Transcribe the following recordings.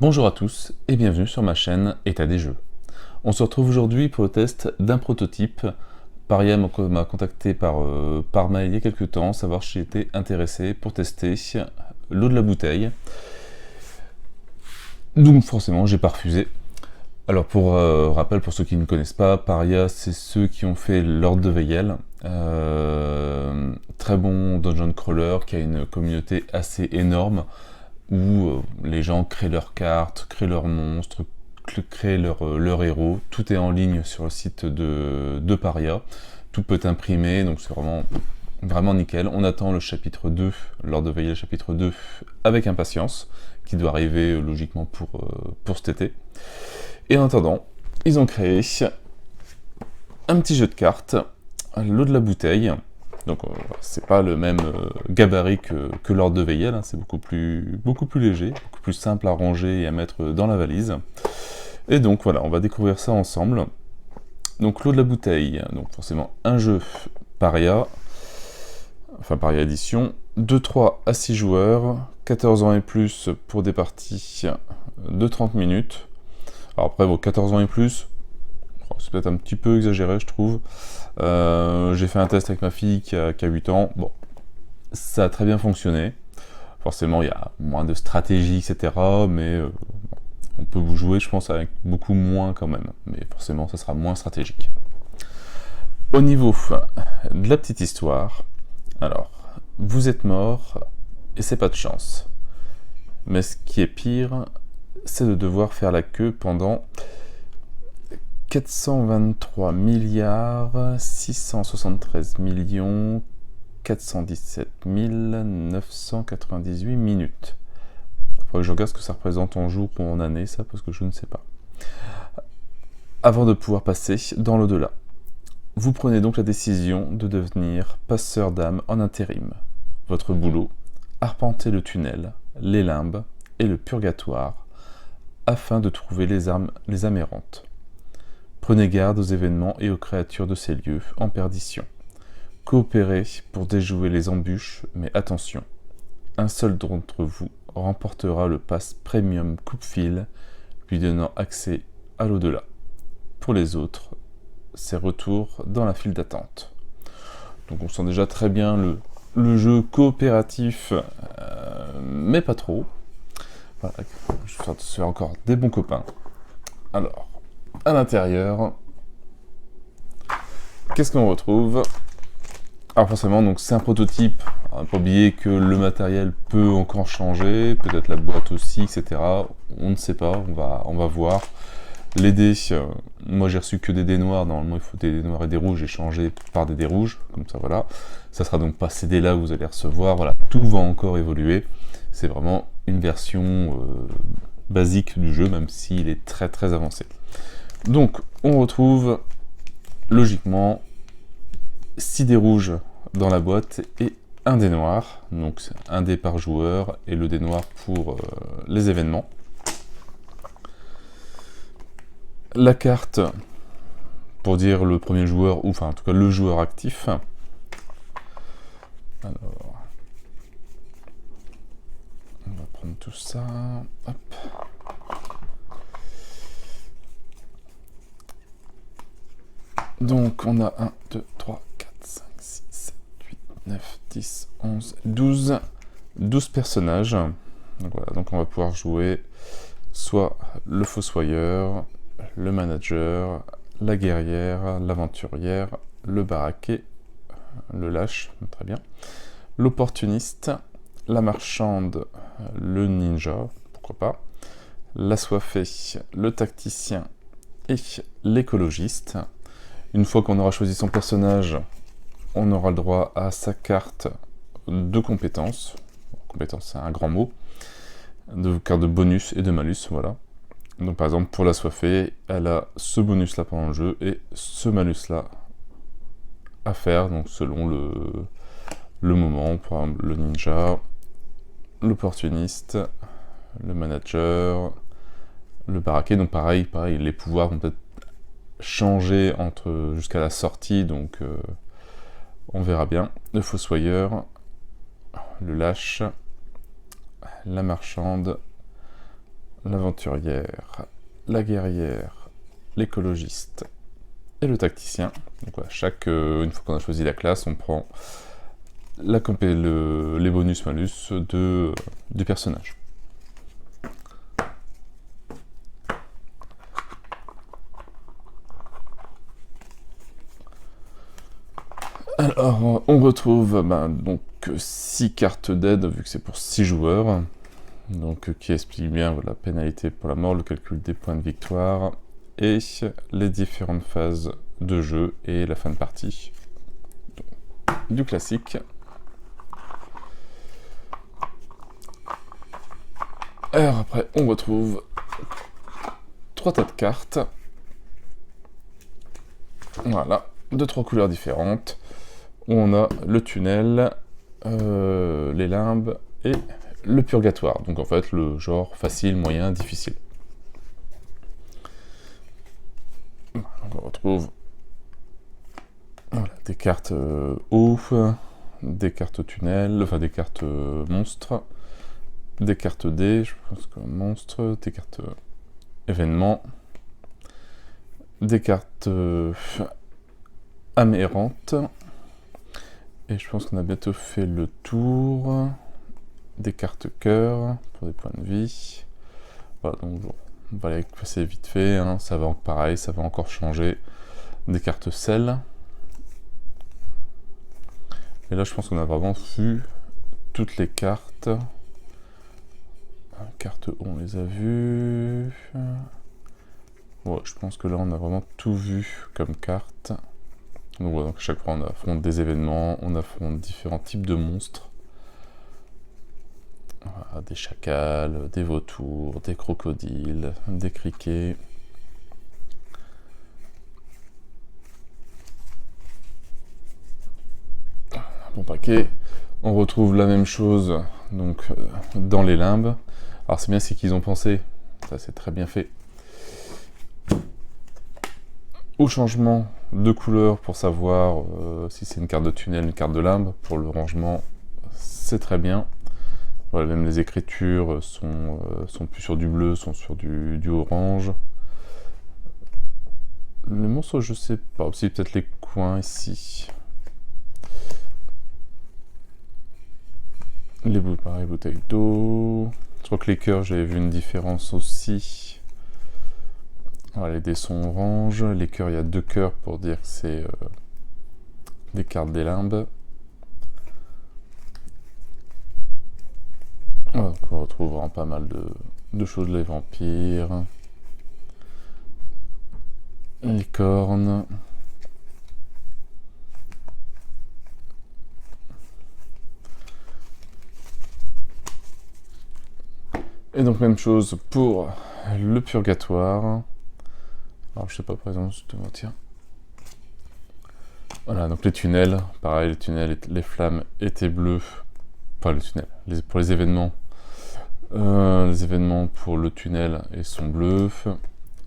Bonjour à tous et bienvenue sur ma chaîne État des jeux. On se retrouve aujourd'hui pour le test d'un prototype. Paria m'a contacté par mail il y a quelques temps, savoir si j'étais intéressé pour tester l'eau de la bouteille. Donc forcément j'ai pas refusé. Alors pour rappel, pour ceux qui ne connaissent pas, Paria c'est ceux qui ont fait l'Ordre de Veyel. Très bon dungeon crawler qui a une communauté assez énorme, où les gens créent leurs cartes, créent leurs monstres, créent leurs héros. Tout est en ligne sur le site de Paria. Tout peut être imprimé, donc c'est vraiment nickel. On attend le chapitre 2, lors de veiller le chapitre 2, avec impatience, qui doit arriver logiquement pour cet été. Et en attendant, ils ont créé un petit jeu de cartes, l'eau de la bouteille. Donc c'est pas le même gabarit que l'Ordre de Veyel, hein, c'est beaucoup plus léger, beaucoup plus simple à ranger et à mettre dans la valise. Et donc voilà, on va découvrir ça ensemble. Donc l'eau de la bouteille, donc forcément un jeu Paria, enfin Paria Edition, de 3 à 6 joueurs, 14 ans et plus pour des parties de 30 minutes. Alors après, vos 14 ans et plus, c'est peut-être un petit peu exagéré, je trouve. J'ai fait un test avec ma fille qui a 8 ans. Bon, ça a très bien fonctionné. Forcément, il y a moins de stratégie, etc. Mais on peut vous jouer, je pense, avec beaucoup moins quand même. Mais forcément, ça sera moins stratégique. Au niveau de la petite histoire, alors, vous êtes mort et c'est pas de chance. Mais ce qui est pire, c'est de devoir faire la queue pendant 423 milliards 673 millions 417 998 minutes. Il faudrait que je regarde ce que ça représente en jours ou en années, ça, parce que je ne sais pas. Avant de pouvoir passer dans l'au-delà. Vous prenez donc la décision de devenir passeur d'âme en intérim. Votre boulot, arpenter le tunnel, les limbes et le purgatoire, afin de trouver les âmes errantes. Prenez garde aux événements et aux créatures de ces lieux en perdition. Coopérez pour déjouer les embûches, mais attention, un seul d'entre vous remportera le pass Premium Coupe-Fil, lui donnant accès à l'au-delà. Pour les autres, c'est retour dans la file d'attente. Donc on sent déjà très bien le jeu coopératif, mais pas trop. Voilà, je vais se faire encore des bons copains. Alors, à l'intérieur, qu'est-ce qu'on retrouve? Alors forcément, donc c'est un prototype. On n'a pas oublié que le matériel peut encore changer, peut-être la boîte aussi, etc. On ne sait pas, on va voir. Les dés, moi j'ai reçu que des dés noirs, normalement il faut des dés noirs et des rouges, j'ai changé par des dés rouges, comme ça voilà. Ça sera donc pas ces dés là que vous allez recevoir, voilà, tout va encore évoluer. C'est vraiment une version basique du jeu, même s'il est très très avancé. Donc on retrouve logiquement 6 dés rouges dans la boîte et un dé noir, donc un dé par joueur et le dé noir pour les événements. La carte pour dire le premier joueur, ou enfin en tout cas le joueur actif. Alors, on va prendre tout ça. Hop. Donc on a 1, 2, 3, 4, 5, 6, 7, 8, 9, 10, 11, 12 personnages. Donc voilà, donc on va pouvoir jouer soit le fossoyeur, le manager, la guerrière, l'aventurière, le baraquet, le lâche, très bien, l'opportuniste, la marchande, le ninja, pourquoi pas, l'assoiffé, le tacticien et l'écologiste. Une fois qu'on aura choisi son personnage, on aura le droit à sa carte de compétences. Compétence, c'est un grand mot. De carte de bonus et de malus, voilà. Donc par exemple, pour l'assoiffée, elle a ce bonus-là pendant le jeu et ce malus-là à faire, donc selon le moment. Par exemple, le ninja, l'opportuniste, le manager, le baraquet. Donc pareil, les pouvoirs vont peut-être changer jusqu'à la sortie, donc on verra bien. Le fossoyeur, le lâche, la marchande, l'aventurière, la guerrière, l'écologiste et le tacticien. Donc voilà, une fois qu'on a choisi la classe, on prend les bonus-malus du personnage. Alors, on retrouve donc 6 cartes d'aide, vu que c'est pour 6 joueurs. Donc, qui explique bien la pénalité pour la mort, le calcul des points de victoire, et les différentes phases de jeu et la fin de partie. Donc, du classique. Alors après, on retrouve 3 tas de cartes. Voilà, de 3 couleurs différentes. On a le tunnel, les limbes et le purgatoire. Donc en fait, le genre facile, moyen, difficile. Donc on retrouve des cartes eau, des cartes tunnel, enfin des cartes monstres, des cartes dés, je pense que monstres, des cartes événements, des cartes amérantes. Et je pense qu'on a bientôt fait le tour. Des cartes cœur pour des points de vie. Voilà, donc on va les passer vite fait. Hein. Ça va pareil, ça va encore changer. Des cartes sel. Et là, je pense qu'on a vraiment vu toutes les cartes. Cartes on les a vues. Ouais, je pense que là, on a vraiment tout vu comme carte. Donc, voilà, donc à chaque fois, on affronte des événements, on affronte différents types de monstres. Voilà, des chacals, des vautours, des crocodiles, des criquets. Un bon paquet. On retrouve la même chose donc dans les limbes. Alors c'est bien ce qu'ils ont pensé, ça c'est très bien fait. Au changement de couleur pour savoir si c'est une carte de tunnel, une carte de limbe. Pour le rangement, c'est très bien. Voilà, même les écritures sont plus sur du bleu, sont sur du orange. Les monstres, je sais pas. Aussi peut-être les coins ici. Pareil, bouteilles d'eau. Je crois que les cœurs, j'avais vu une différence aussi. Voilà, les dés sont orange. Les cœurs, il y a 2 cœurs pour dire que c'est des cartes des limbes. Voilà, donc on retrouve vraiment pas mal de choses. Les vampires. Les cornes. Et donc même chose pour le purgatoire. Alors je sais pas par exemple, je te mentir. Voilà, donc les tunnels, pareil, les tunnels, les flammes étaient bleues. Pas le tunnel, pour les événements. Les événements pour le tunnel ils sont bleus.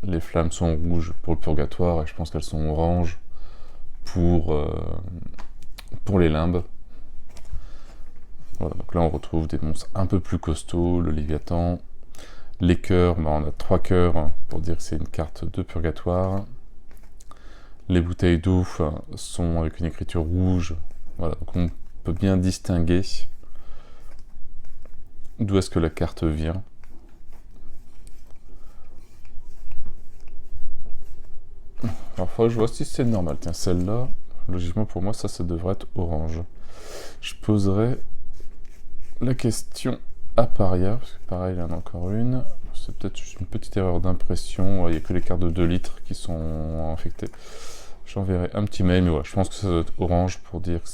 Les flammes sont rouges pour le purgatoire et je pense qu'elles sont oranges pour les limbes. Voilà, donc là on retrouve des monstres un peu plus costauds, le Léviathan. Les cœurs, on a 3 cœurs pour dire que c'est une carte de purgatoire. Les bouteilles d'eau sont avec une écriture rouge. Voilà, donc on peut bien distinguer d'où est-ce que la carte vient. Parfois je vois si c'est normal. Tiens, celle-là, logiquement pour moi, ça devrait être orange. Je poserai la question à Paria, parce que pareil, il y en a encore une. C'est peut-être juste une petite erreur d'impression. Il n'y a que les cartes de 2 litres qui sont infectées. J'enverrai un petit mail, mais ouais, je pense que ça doit être orange pour dire que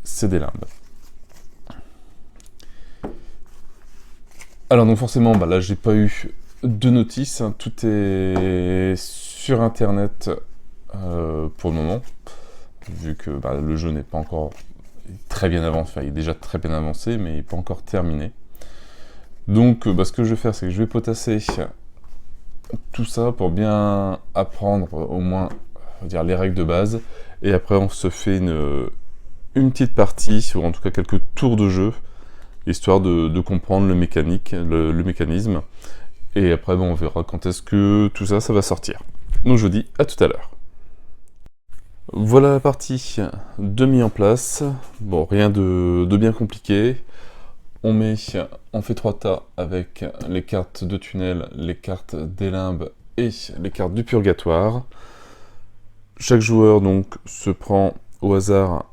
c'est des limbes. Alors donc forcément, là j'ai pas eu de notice, hein. Tout est sur internet pour le moment, vu que le jeu n'est pas encore très bien avancé, enfin il est déjà très bien avancé, mais il n'est pas encore terminé. Donc ce que je vais faire, c'est que je vais potasser tout ça pour bien apprendre au moins dire les règles de base, et après on se fait une petite partie, ou en tout cas quelques tours de jeu, histoire de comprendre le mécanisme. Et après, on verra quand est-ce que tout ça va sortir. Donc je vous dis à tout à l'heure. Voilà la partie de mise en place. Bon, rien de bien compliqué. On fait 3 tas avec les cartes de tunnel, les cartes des limbes et les cartes du purgatoire. Chaque joueur donc se prend au hasard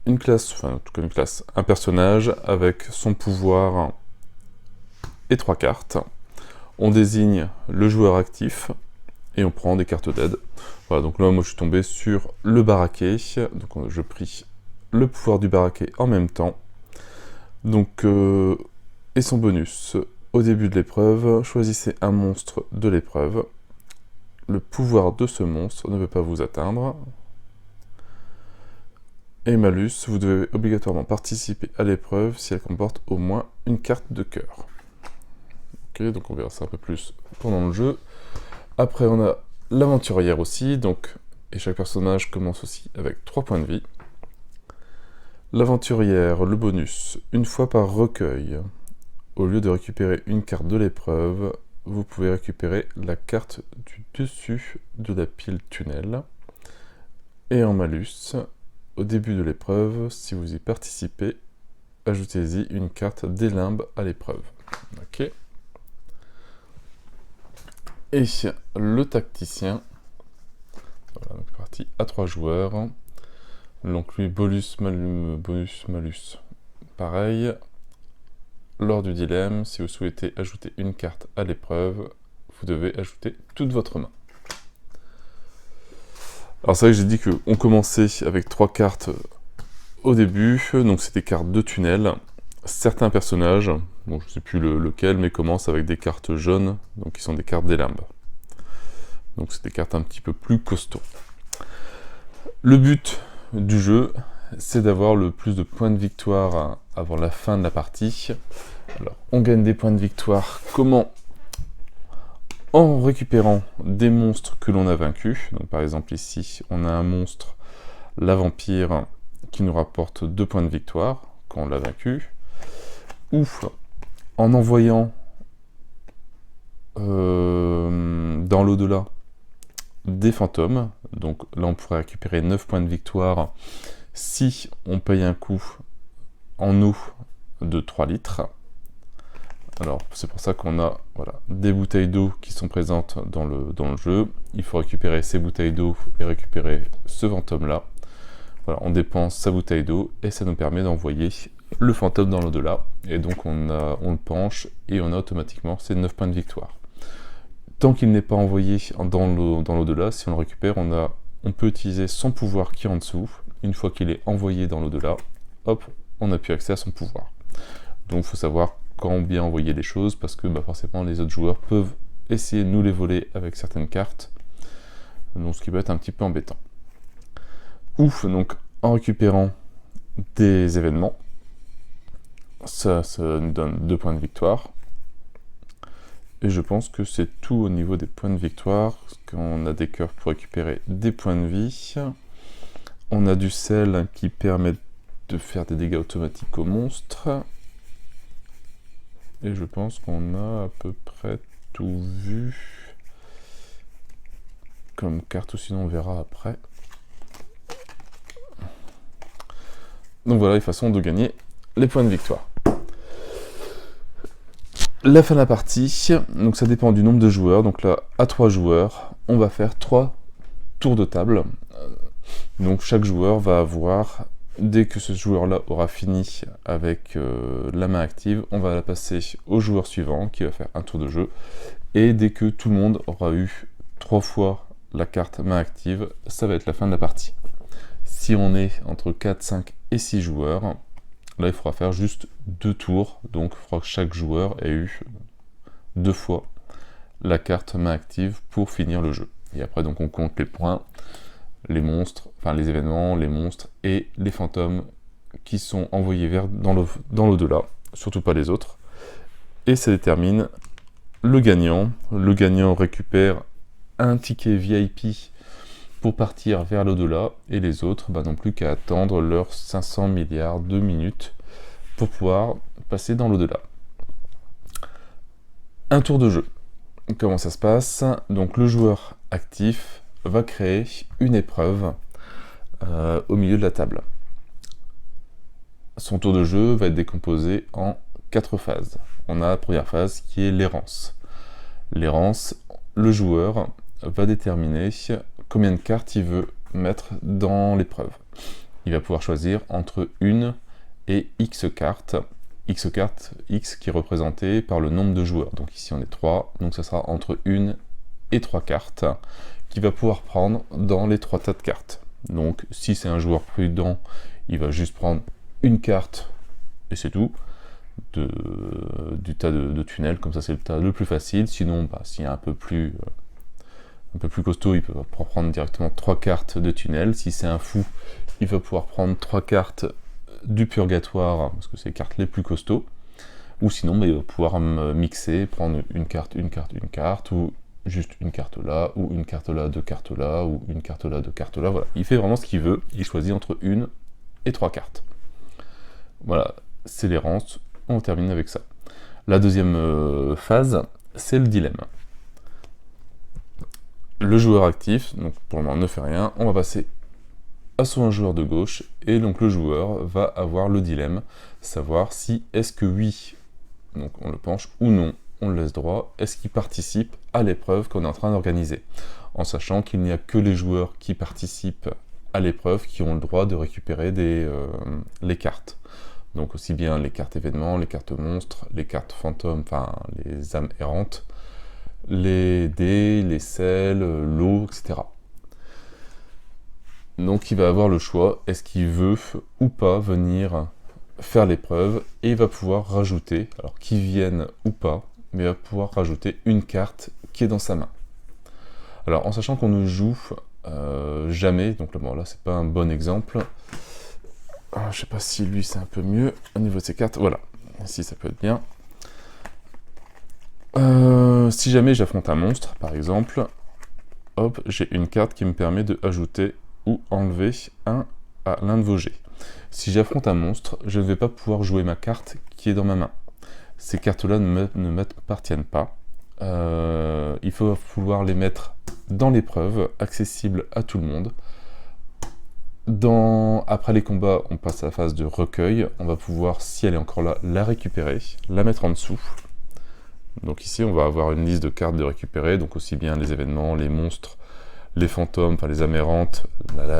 une classe, enfin en tout cas une classe, un personnage avec son pouvoir et 3 cartes. On désigne le joueur actif et on prend des cartes d'aide. Voilà, donc là moi je suis tombé sur le baraquet, donc je pris le pouvoir du baraquet en même temps. Donc, et son bonus, au début de l'épreuve, choisissez un monstre de l'épreuve. Le pouvoir de ce monstre ne peut pas vous atteindre. Et malus, vous devez obligatoirement participer à l'épreuve si elle comporte au moins une carte de cœur. Ok, donc on verra ça un peu plus pendant le jeu. Après, on a l'aventurière aussi, donc, et chaque personnage commence aussi avec 3 points de vie. L'aventurière, le bonus, une fois par recueil. Au lieu de récupérer une carte de l'épreuve, vous pouvez récupérer la carte du dessus de la pile tunnel. Et en malus, au début de l'épreuve, si vous y participez, ajoutez-y une carte des limbes à l'épreuve. Ok. Et le tacticien, voilà, donc parti à 3 joueurs. Donc lui, bonus, malus. Pareil, lors du dilemme, si vous souhaitez ajouter une carte à l'épreuve, vous devez ajouter toute votre main. Alors c'est vrai que j'ai dit qu'on commençait avec 3 cartes au début, donc c'est des cartes de tunnel. Certains personnages, bon je ne sais plus lequel, mais commencent avec des cartes jaunes, donc qui sont des cartes des limbes. Donc c'est des cartes un petit peu plus costauds. Le but du jeu, c'est d'avoir le plus de points de victoire avant la fin de la partie. Alors, on gagne des points de victoire. Comment? En récupérant des monstres que l'on a vaincus. Donc, par exemple, ici, on a un monstre, la vampire, qui nous rapporte 2 points de victoire quand on l'a vaincu. Ou en envoyant dans l'au-delà des fantômes. Donc là, on pourrait récupérer 9 points de victoire si on paye un coup en eau de 3 litres. Alors, c'est pour ça qu'on a des bouteilles d'eau qui sont présentes dans le jeu. Il faut récupérer ces bouteilles d'eau et récupérer ce fantôme-là. Voilà, on dépense sa bouteille d'eau et ça nous permet d'envoyer le fantôme dans l'au-delà. Et donc, on le penche et on a automatiquement ces 9 points de victoire. Tant qu'il n'est pas envoyé dans l'au-delà, si on le récupère, on peut utiliser son pouvoir qui est en dessous. Une fois qu'il est envoyé dans l'au-delà, hop, on n'a plus accès à son pouvoir. Donc il faut savoir quand bien envoyer les choses, parce que forcément les autres joueurs peuvent essayer de nous les voler avec certaines cartes, donc ce qui peut être un petit peu embêtant. Ouf, donc en récupérant des événements, ça nous donne 2 points de victoire. Et je pense que c'est tout au niveau des points de victoire, parce qu'on a des cœurs pour récupérer des points de vie. On a du sel qui permet de faire des dégâts automatiques aux monstres. Et je pense qu'on a à peu près tout vu comme carte, ou sinon on verra après. Donc voilà les façons de gagner les points de victoire. La fin de la partie, donc ça dépend du nombre de joueurs. Donc là, à 3 joueurs, on va faire 3 tours de table. Donc chaque joueur va avoir, dès que ce joueur-là aura fini avec la main active, on va la passer au joueur suivant qui va faire un tour de jeu. Et dès que tout le monde aura eu 3 fois la carte main active, ça va être la fin de la partie. Si on est entre 4, 5 et 6 joueurs, là il faudra faire juste 2 tours, donc il faudra que chaque joueur ait eu 2 fois la carte main active pour finir le jeu. Et après donc on compte les points, les monstres, enfin les événements, les monstres et les fantômes qui sont envoyés dans l'au-delà, surtout pas les autres. Et ça détermine le gagnant. Le gagnant récupère un ticket VIP pour partir vers l'au-delà, et les autres n'ont plus qu'à attendre leurs 500 milliards de minutes pour pouvoir passer dans l'au-delà. Un tour de jeu. Comment ça se passe? Donc le joueur actif va créer une épreuve au milieu de la table. Son tour de jeu va être décomposé en 4 phases. On a la première phase qui est l'errance. L'errance, le joueur va déterminer combien de cartes il veut mettre dans l'épreuve. Il va pouvoir choisir entre 1 et X cartes. X qui est représenté par le nombre de joueurs. Donc ici on est 3, donc ça sera entre 1 et 3 cartes qu'il va pouvoir prendre dans les 3 tas de cartes. Donc si c'est un joueur prudent, il va juste prendre une carte et c'est tout du tas de tunnels, comme ça c'est le tas le plus facile. Sinon, s'il est un peu plus costaud, il peut prendre directement 3 cartes de tunnel. Si c'est un fou, il va pouvoir prendre 3 cartes du purgatoire, parce que c'est les cartes les plus costauds. Ou sinon, il va pouvoir mixer, prendre une carte, ou juste une carte là, ou une carte là, 2 cartes là, ou une carte là, 2 cartes là. Voilà, il fait vraiment ce qu'il veut. Il choisit entre 1 et 3 cartes. Voilà, c'est l'errance. On termine avec ça. La deuxième phase, c'est le dilemme. Le joueur actif, donc pour le moment ne fait rien, on va passer à son joueur de gauche, et donc le joueur va avoir le dilemme, savoir si est-ce que oui, donc on le penche, ou non, on le laisse droit, est-ce qu'il participe à l'épreuve qu'on est en train d'organiser, en sachant qu'il n'y a que les joueurs qui participent à l'épreuve qui ont le droit de récupérer les cartes. Donc aussi bien les cartes événements, les cartes monstres, les cartes fantômes, enfin les âmes errantes, les dés, les sels, l'eau, etc. Donc il va avoir le choix, est-ce qu'il veut ou pas venir faire l'épreuve, et il va pouvoir rajouter, alors qu'il vienne ou pas, mais il va pouvoir rajouter une carte qui est dans sa main. Alors en sachant qu'on ne joue jamais, donc là c'est pas un bon exemple. Je sais pas si lui c'est un peu mieux au niveau de ses cartes. Voilà, ici ça peut être bien. Si jamais j'affronte un monstre, par exemple, hop, j'ai une carte qui me permet de ajouter ou enlever un à l'un de vos jets. Si j'affronte un monstre, je ne vais pas pouvoir jouer ma carte qui est dans ma main. Ces cartes-là ne m'appartiennent pas. Il faut pouvoir les mettre dans l'épreuve, accessible à tout le monde. Après les combats, on passe à la phase de recueil. On va pouvoir, si elle est encore là, la récupérer, la mettre en dessous. Donc ici, on va avoir une liste de cartes de récupérer, donc aussi bien les événements, les monstres, les fantômes, enfin les amérantes,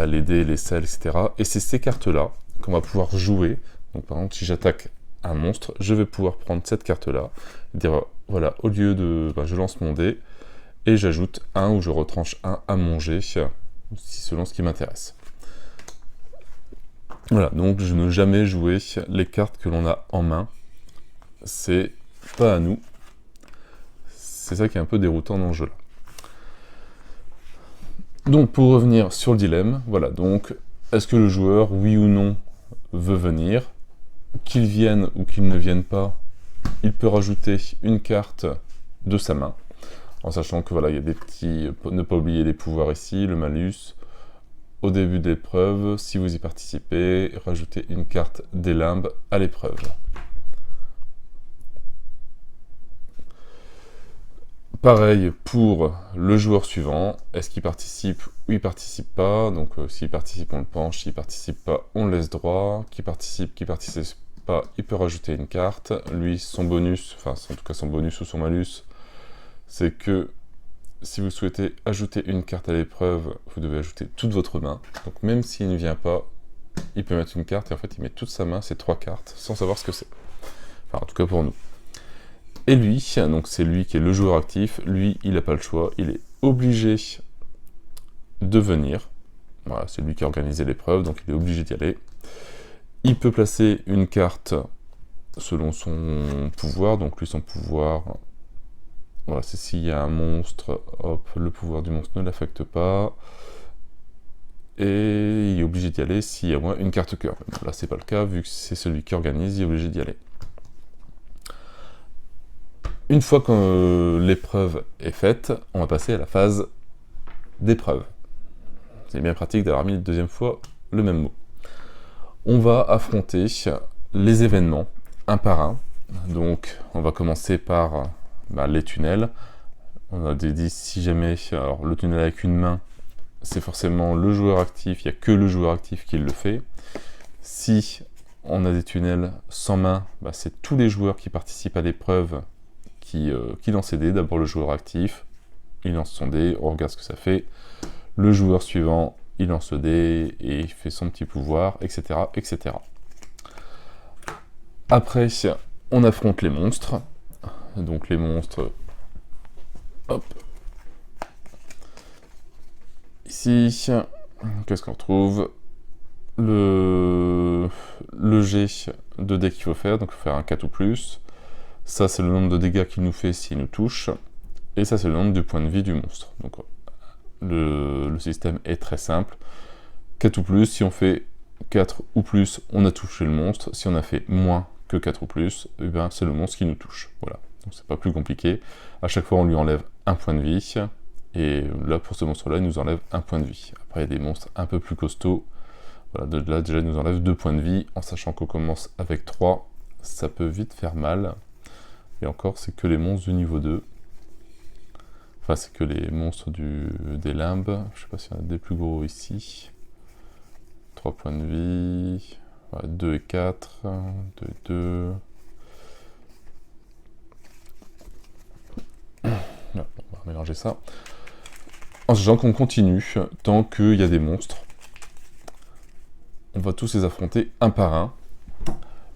les dés, les sels, etc. Et c'est ces cartes-là qu'on va pouvoir jouer. Donc par exemple, si j'attaque un monstre, je vais pouvoir prendre cette carte-là, dire voilà, au lieu de... je lance mon dé, et j'ajoute un ou je retranche un à mon jet, selon ce qui m'intéresse. Voilà, donc je ne jamais jouer les cartes que l'on a en main. C'est pas à nous. C'est ça qui est un peu déroutant dans le jeu là. Donc pour revenir sur le dilemme, voilà, donc est-ce que le joueur, oui ou non, veut venir? Qu'il vienne ou qu'il ne vienne pas, il peut rajouter une carte de sa main, en sachant que voilà, il y a des petits... Ne pas oublier les pouvoirs ici, le malus. Au début de l'épreuve, si vous y participez, rajoutez une carte des limbes à l'épreuve. Pareil pour le joueur suivant, est-ce qu'il participe ou il participe pas? Donc s'il participe, on le penche, s'il participe pas, on le laisse droit. Qui participe pas, il peut rajouter une carte. Lui, son bonus, enfin en tout cas son bonus ou son malus, c'est que si vous souhaitez ajouter une carte à l'épreuve, vous devez ajouter toute votre main. Donc même s'il ne vient pas, il peut mettre une carte et en fait il met toute sa main, c'est 3 cartes, sans savoir ce que c'est. Enfin en tout cas pour nous. Et lui, donc c'est lui qui est le joueur actif, lui il n'a pas le choix, il est obligé de venir. Voilà, c'est lui qui a organisé l'épreuve, donc il est obligé d'y aller. Il peut placer une carte selon son pouvoir, donc lui son pouvoir... Voilà, c'est s'il y a un monstre, hop, le pouvoir du monstre ne l'affecte pas. Et il est obligé d'y aller s'il y a au moins une carte cœur. Là, c'est pas le cas, vu que c'est celui qui organise, il est obligé d'y aller. Une fois que l'épreuve est faite, on va passer à la phase d'épreuve. C'est bien pratique d'avoir mis une deuxième fois le même mot. On va affronter les événements. un par un. Donc on va commencer par les tunnels. On a dit si jamais, alors le tunnel avec une main, c'est forcément le joueur actif, il n'y a que le joueur actif qui le fait. Si on a des tunnels sans main, c'est tous les joueurs qui participent à l'épreuve qui lancent des dés. D'abord le joueur actif, il lance son dé, on regarde ce que ça fait. Le joueur suivant, il lance le dé et il fait son petit pouvoir, etc., etc. Après, on affronte les monstres. Donc les monstres, hop. Ici, qu'est-ce qu'on retrouve? Le jet de dés qu'il faut faire, donc il faut faire un 4 ou plus. Ça, c'est le nombre de dégâts qu'il nous fait s'il nous touche. Et ça, c'est le nombre de points de vie du monstre. Donc le système est très simple. 4 ou plus, si on fait 4 ou plus, on a touché le monstre. Si on a fait moins que 4 ou plus, c'est le monstre qui nous touche. Voilà, donc c'est pas plus compliqué. À chaque fois, on lui enlève un point de vie. Et là, pour ce monstre-là, il nous enlève un point de vie. Après, il y a des monstres un peu plus costauds. Voilà, de là, déjà, il nous enlève 2 points de vie. En sachant qu'on commence avec 3, ça peut vite faire mal. Et encore, c'est que les monstres du niveau 2. Enfin, c'est que les monstres des limbes. Je sais pas s'il y en a des plus gros ici. 3 points de vie. Voilà, 2 et 4. 2 et 2. Là, on va mélanger ça. En sachant qu'on continue tant qu'il y a des monstres. On va tous les affronter un par un.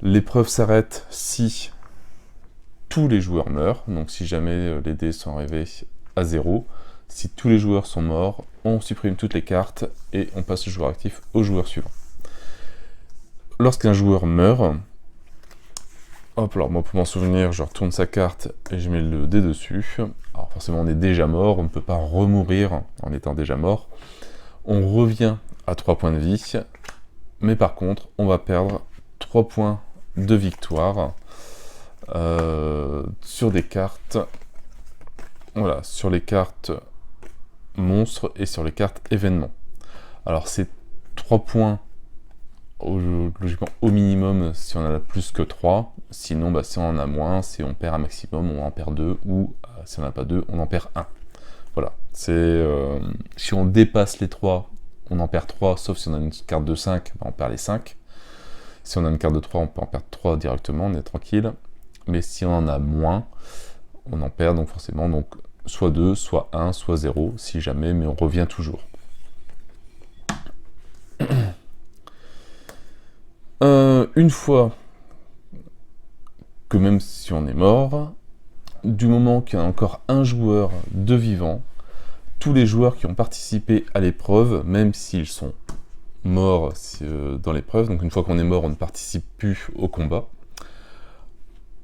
L'épreuve s'arrête si tous les joueurs meurent. Donc si jamais les dés sont arrivés à 0. Si tous les joueurs sont morts, on supprime toutes les cartes et on passe le joueur actif au joueur suivant. Lorsqu'un joueur meurt, hop, alors moi pour m'en souvenir, je retourne sa carte et je mets le dé dessus. Alors forcément on est déjà mort, on ne peut pas remourir en étant déjà mort. On revient à 3 points de vie, mais par contre on va perdre 3 points de victoire sur des cartes, voilà, sur les cartes monstres et sur les cartes événements. Alors c'est 3 points logiquement au minimum si on en a plus que 3, sinon si on en a moins, si on perd un maximum, on en perd 2, ou si on n'en a pas 2, on en perd 1. Voilà, c'est si on dépasse les 3, on en perd 3, sauf si on a une carte de 5, on perd les 5. Si on a une carte de 3, on peut en perdre 3 directement, on est tranquille. Mais si on en a moins, on en perd donc forcément donc soit 2, soit 1, soit 0, si jamais, mais on revient toujours. Une fois que même si on est mort, du moment qu'il y a encore un joueur de vivant, tous les joueurs qui ont participé à l'épreuve, même s'ils sont morts dans l'épreuve, donc une fois qu'on est mort, on ne participe plus au combat,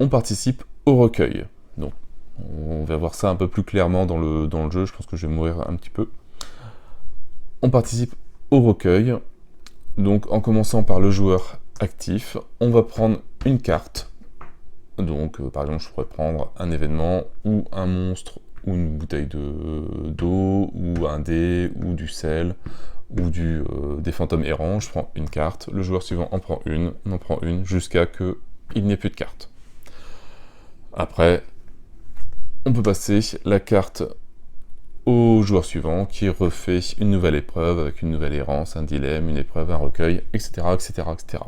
on participe au recueil. Donc on va voir ça un peu plus clairement dans le jeu, je pense que je vais mourir un petit peu. On participe au recueil, donc en commençant par le joueur actif, on va prendre une carte. Donc par exemple je pourrais prendre un événement, ou un monstre, ou une bouteille d'eau, ou un dé, ou du sel, ou des fantômes errants. Je prends une carte, le joueur suivant en prend une, on en prend une, jusqu'à que il n'y ait plus de cartes. Après, on peut passer la carte au joueur suivant qui refait une nouvelle épreuve avec une nouvelle errance, un dilemme, une épreuve, un recueil, etc., etc., etc.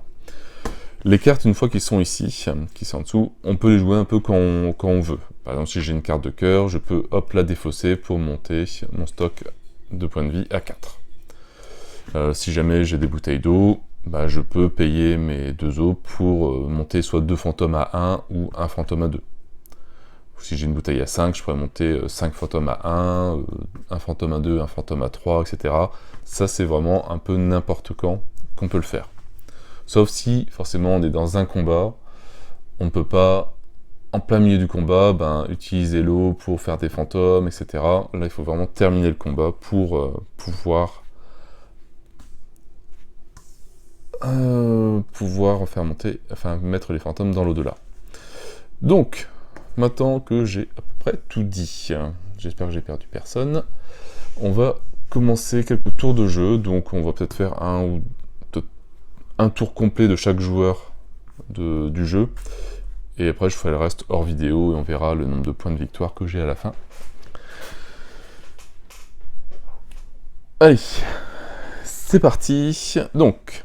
Les cartes, une fois qu'ils sont ici, qui sont en dessous, on peut les jouer un peu quand on veut. Par exemple, si j'ai une carte de cœur, je peux hop la défausser pour monter mon stock de points de vie à 4. Si jamais j'ai des bouteilles d'eau, je peux payer mes 2 eaux pour monter soit 2 fantômes à 1 ou un fantôme à 2. Si j'ai une bouteille à 5, je pourrais monter 5 fantômes à 1, un fantôme à 2, un fantôme à 3, etc. Ça, c'est vraiment un peu n'importe quand qu'on peut le faire. Sauf si, forcément, on est dans un combat, on ne peut pas, en plein milieu du combat, utiliser l'eau pour faire des fantômes, etc. Là, il faut vraiment terminer le combat pour pouvoir faire monter, mettre les fantômes dans l'au-delà. Donc, maintenant que j'ai à peu près tout dit, j'espère que j'ai perdu personne, on va commencer quelques tours de jeu. Donc on va peut-être faire un tour complet de chaque joueur du jeu. Et après, je ferai le reste hors vidéo et on verra le nombre de points de victoire que j'ai à la fin. Allez, c'est parti. Donc,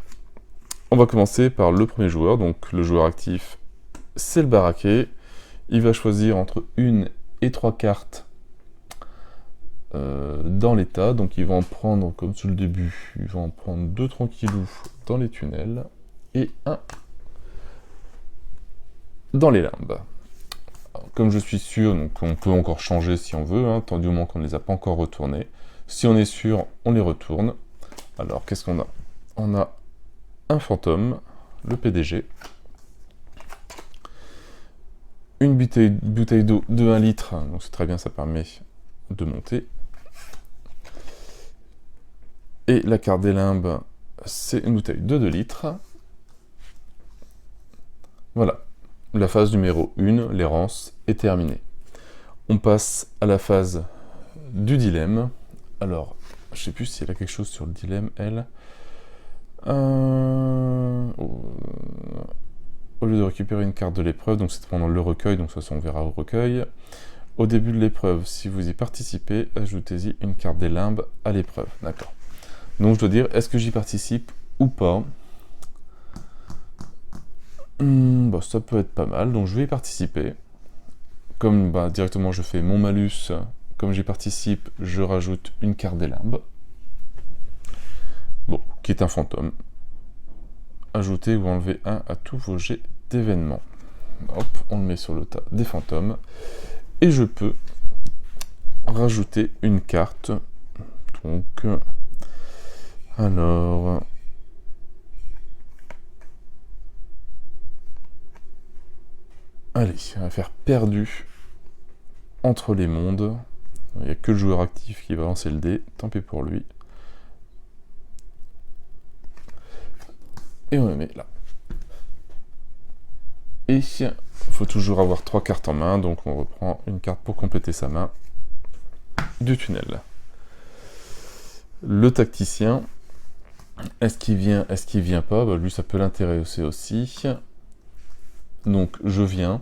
on va commencer par le premier joueur. Donc, le joueur actif, c'est le baraquet. Il va choisir entre 1 et 3 cartes dans l'état. Donc, il va en prendre, comme sur le début, il va en prendre 2 tranquillou dans les tunnels et 1 dans les limbes. Alors, comme je suis sûr, donc on peut encore changer si on veut, hein, tant du moment qu'on ne les a pas encore retournés. Si on est sûr, on les retourne. Alors, qu'est-ce qu'on a? On a un fantôme, le PDG, une bouteille d'eau de 1 litre, donc c'est très bien, ça permet de monter. Et la carte des limbes, c'est une bouteille de 2 litres. Voilà, la phase numéro 1, l'errance, est terminée. On passe à la phase du dilemme. Alors, je sais plus si elle a quelque chose sur le dilemme, elle. Au lieu de récupérer une carte de l'épreuve, donc c'est pendant le recueil, donc de toute façon on verra au recueil. Au début de l'épreuve, si vous y participez, ajoutez-y une carte des limbes à l'épreuve. D'accord. Donc je dois dire, est-ce que j'y participe ou pas? Bon, ça peut être pas mal, donc je vais y participer. Comme directement je fais mon malus, comme j'y participe, je rajoute une carte des limbes. Bon, qui est un fantôme. Ajoutez ou enlevez 1 à tous vos jets d'événements. Hop, on le met sur le tas des fantômes. Et je peux rajouter une carte. Donc, alors... Allez, on va faire perdu entre les mondes. Il n'y a que le joueur actif qui va lancer le dé, tant pis pour lui. Et on le met là. Et il faut toujours avoir 3 cartes en main, donc on reprend une carte pour compléter sa main du tunnel. Le tacticien, est-ce qu'il vient pas? Lui, ça peut l'intéresser aussi. Donc, je viens.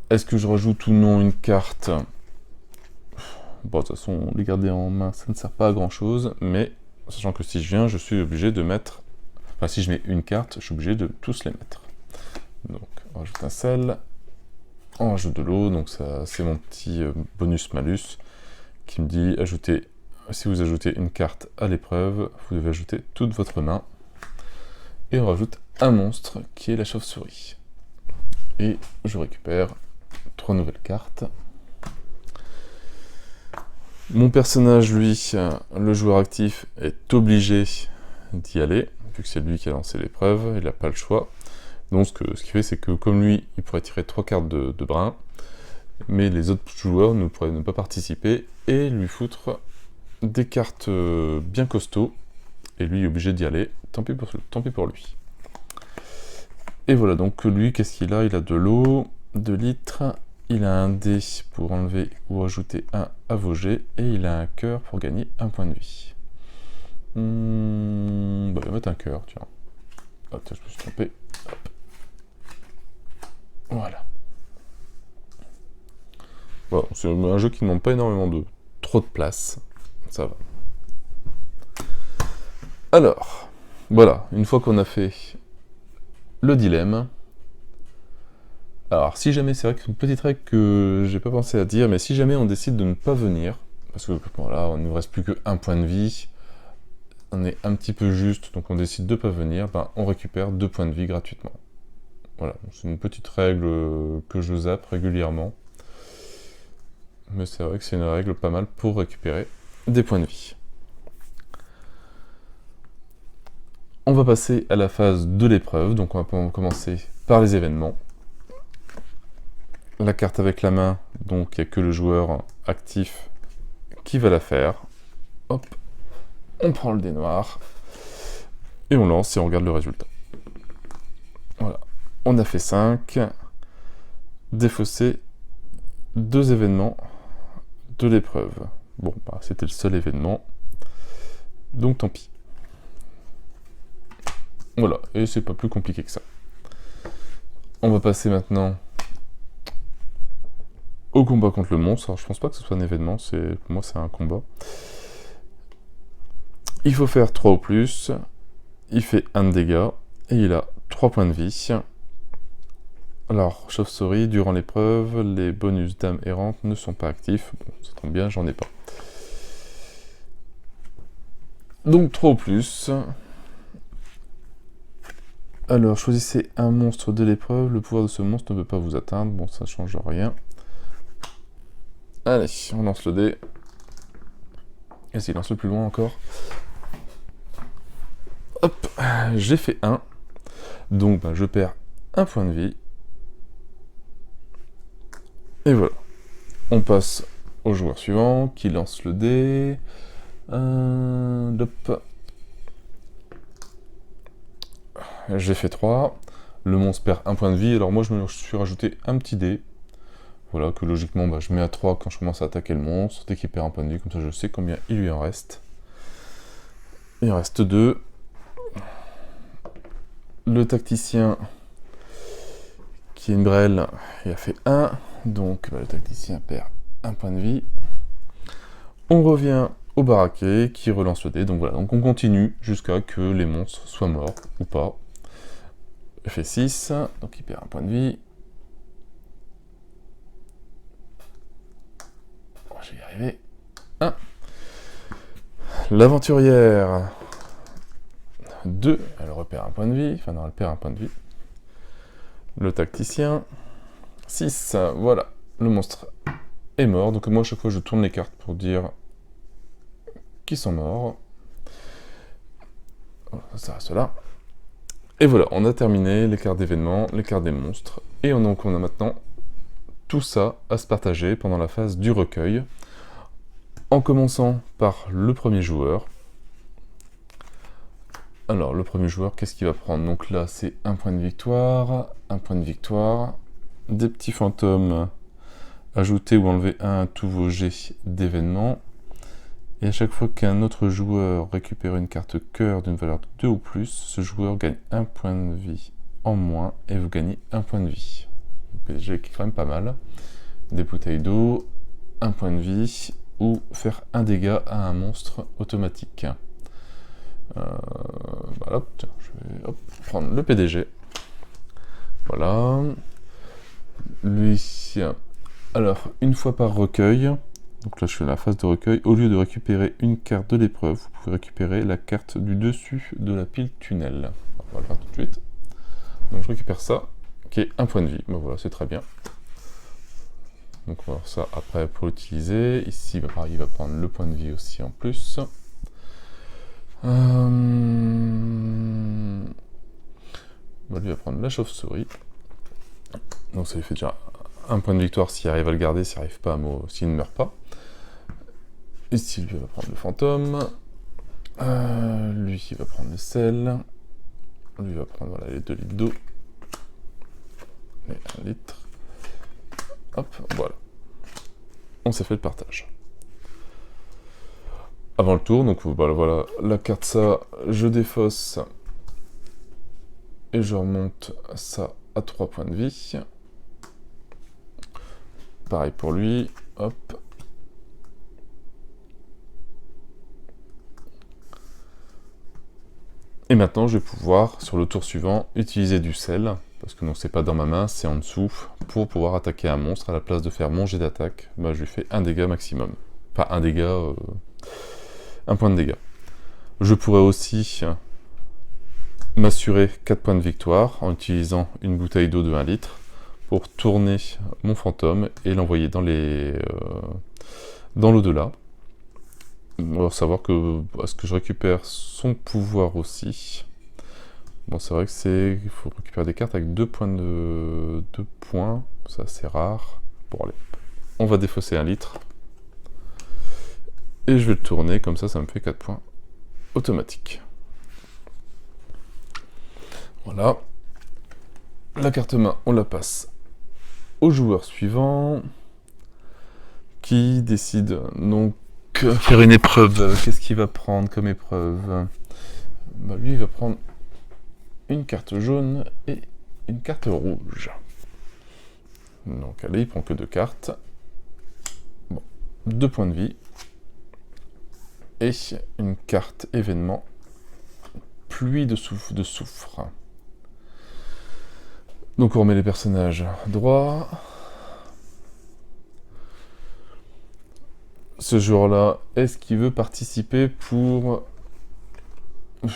Est-ce que je rajoute ou non une carte? Bon, de toute façon, les garder en main, ça ne sert pas à grand-chose, mais sachant que si je viens, je suis obligé de mettre... Enfin, si je mets une carte, je suis obligé de tous les mettre. Donc, on rajoute un sel, on rajoute de l'eau, donc ça, c'est mon petit bonus-malus qui me dit, si vous ajoutez une carte à l'épreuve, vous devez ajouter toute votre main. Et on rajoute un monstre qui est la chauve-souris. Et je récupère 3 nouvelles cartes. Mon personnage, lui, le joueur actif, est obligé d'y aller, vu que c'est lui qui a lancé l'épreuve, il n'a pas le choix. Donc ce qui fait, c'est que comme lui, il pourrait tirer 3 cartes de brun, mais les autres joueurs ne pourraient ne pas participer et lui foutre des cartes bien costauds, et lui est obligé d'y aller, tant pis pour lui. Et voilà, donc lui, qu'est-ce qu'il a? Il a de l'eau, 2 litres, il a un dé pour enlever ou ajouter 1 à vos jets, et il a un cœur pour gagner 1 point de vie. Il va mettre un cœur, tiens. Ah, tiens, je me suis trompé. Hop. Voilà. Bon, c'est un jeu qui ne demande pas énormément trop de place. Ça va. Alors, voilà, une fois qu'on a fait le dilemme. Alors, si jamais, c'est vrai que c'est une petite règle que j'ai pas pensé à dire, mais si jamais on décide de ne pas venir, parce que voilà, on ne nous reste plus que 1 point de vie, on est un petit peu juste, donc on décide de ne pas venir, on récupère 2 points de vie gratuitement. Voilà, c'est une petite règle que je zappe régulièrement. Mais c'est vrai que c'est une règle pas mal pour récupérer des points de vie. On va passer à la phase de l'épreuve, donc on va commencer par les événements. La carte avec la main, donc il n'y a que le joueur actif qui va la faire. Hop, on prend le dé noir, et on lance et on regarde le résultat. Voilà, on a fait 5, défaussé 2 événements de l'épreuve. Bon, c'était le seul événement, donc tant pis. Voilà, et c'est pas plus compliqué que ça. On va passer maintenant au combat contre le monstre. Alors je pense pas que ce soit un événement, pour moi c'est un combat. Il faut faire 3 ou plus, il fait 1 de dégâts, et il a 3 points de vie. Alors, chauve-souris, durant l'épreuve, les bonus d'âme errante ne sont pas actifs. Bon, ça tombe bien, j'en ai pas. Donc 3 ou plus. Alors, choisissez un monstre de l'épreuve. Le pouvoir de ce monstre ne peut pas vous atteindre. Bon, ça change rien. Allez, on lance le dé. Vas-y, lance le plus loin encore. Hop, j'ai fait 1. Donc, je perds 1 point de vie. Et voilà. On passe au joueur suivant qui lance le dé. Hop. J'ai fait 3. Le monstre perd 1 point de vie. Alors moi, je me suis rajouté un petit dé. Voilà, que logiquement, je mets à 3 quand je commence à attaquer le monstre. Dès qu'il perd 1 point de vie, comme ça, je sais combien il lui en reste. Il en reste 2. Le tacticien, qui est une brêle, il a fait 1. Donc, le tacticien perd 1 point de vie. On revient au baraquet qui relance le dé. Donc voilà, donc on continue jusqu'à que les monstres soient morts ou pas. Il fait 6, donc il perd 1 point de vie. Bon, je vais y arriver. 1. L'aventurière. 2, elle repère 1 point de vie. Enfin non, elle perd 1 point de vie. Le tacticien. 6, voilà. Le monstre est mort. Donc moi, à chaque fois, je tourne les cartes pour dire qu'ils sont morts. Voilà, ça reste là. Et voilà, on a terminé les cartes d'événements, les cartes des monstres. Et donc on a maintenant tout ça à se partager pendant la phase du recueil. En commençant par le premier joueur. Alors, le premier joueur, qu'est-ce qu'il va prendre? Donc là, c'est 1 point de victoire, 1 point de victoire, des petits fantômes, ajouter ou enlever 1 à tous vos jets d'événements. Et à chaque fois qu'un autre joueur récupère une carte cœur d'une valeur de 2 ou plus, ce joueur gagne 1 point de vie en moins et vous gagnez 1 point de vie. Le PDG qui est quand même pas mal. Des bouteilles d'eau, 1 point de vie, ou faire 1 dégât à un monstre automatique. Voilà, tiens, je vais prendre le PDG. Voilà. Lui, alors, une fois par recueil, donc là je fais la phase de recueil, au lieu de récupérer une carte de l'épreuve, vous pouvez récupérer la carte du dessus de la pile tunnel. On va le faire tout de suite. Donc je récupère ça, qui est 1 point de vie. Bon voilà, c'est très bien. Donc on va voir ça après pour l'utiliser. Ici, pareil, il va prendre le point de vie aussi en plus. Lui va prendre la chauve-souris. Donc ça lui fait déjà 1 point de victoire s'il arrive à le garder, s'il n'arrive pas s'il ne meurt pas. Ici, lui va prendre le fantôme. Lui, il va prendre le sel. Lui va prendre voilà, les 2 litres d'eau. Et 1 litre. Hop, voilà. On s'est fait le partage. Avant le tour, donc voilà, la carte ça, je défausse. Et je remonte ça à 3 points de vie. Pareil pour lui, hop. Et maintenant, je vais pouvoir, sur le tour suivant, utiliser du sel, parce que non, c'est pas dans ma main, c'est en dessous, pour pouvoir attaquer un monstre. À la place de faire mon jet d'attaque, je lui fais 1 dégât maximum. Pas 1 dégât, 1 point de dégâts. Je pourrais aussi m'assurer 4 points de victoire en utilisant une bouteille d'eau de 1 litre pour tourner mon fantôme et l'envoyer dans l'au-delà. On va savoir que est-ce que je récupère son pouvoir aussi. Bon, c'est vrai que il faut récupérer des cartes avec 2 points c'est assez rare. Bon allez, on va défausser 1 litre. Et je vais le tourner, comme ça me fait 4 points automatiques. Voilà. La carte main, on la passe au joueur suivant, qui décide donc faire une épreuve. Qu'est-ce qu'il va prendre comme épreuve? Lui, il va prendre une carte jaune et une carte rouge. Donc allez, il prend que 2 cartes. Bon, 2 points de vie. Et une carte événement. Pluie de soufre. Donc on remet les personnages droits. Ce joueur-là, est-ce qu'il veut participer pour...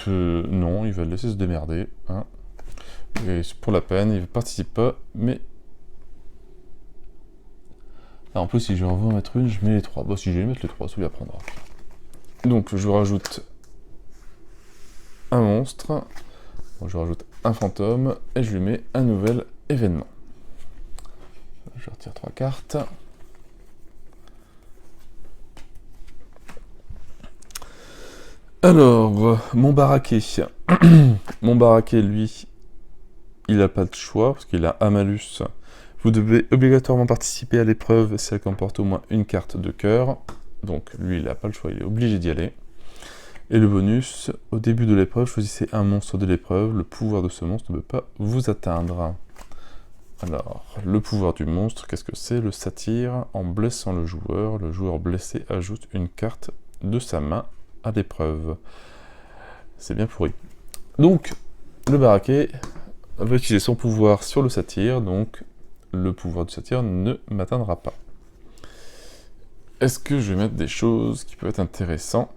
Non, il va le laisser se démerder. Hein. Et pour la peine, il ne participe pas, mais... Ah, en plus, si je veux en mettre une, je mets les 3. Bon, si je vais mettre les 3, ça lui apprendra. Donc, je rajoute un monstre. Bon, je rajoute un fantôme, et je lui mets un nouvel événement. Je retire 3 cartes. Alors, mon baraquet. Mon baraquet, lui, il n'a pas de choix, parce qu'il a un malus. Vous devez obligatoirement participer à l'épreuve si elle comporte au moins une carte de cœur. Donc, lui, il n'a pas le choix, il est obligé d'y aller. Et le bonus, au début de l'épreuve, choisissez un monstre de l'épreuve. Le pouvoir de ce monstre ne peut pas vous atteindre. Alors, le pouvoir du monstre, qu'est-ce que c'est? Le satyre, en blessant le joueur blessé ajoute une carte de sa main à l'épreuve. C'est bien pourri. Donc, le baraquet va utiliser son pouvoir sur le satyre, donc le pouvoir du satyre ne m'atteindra pas. Est-ce que je vais mettre des choses qui peuvent être intéressantes?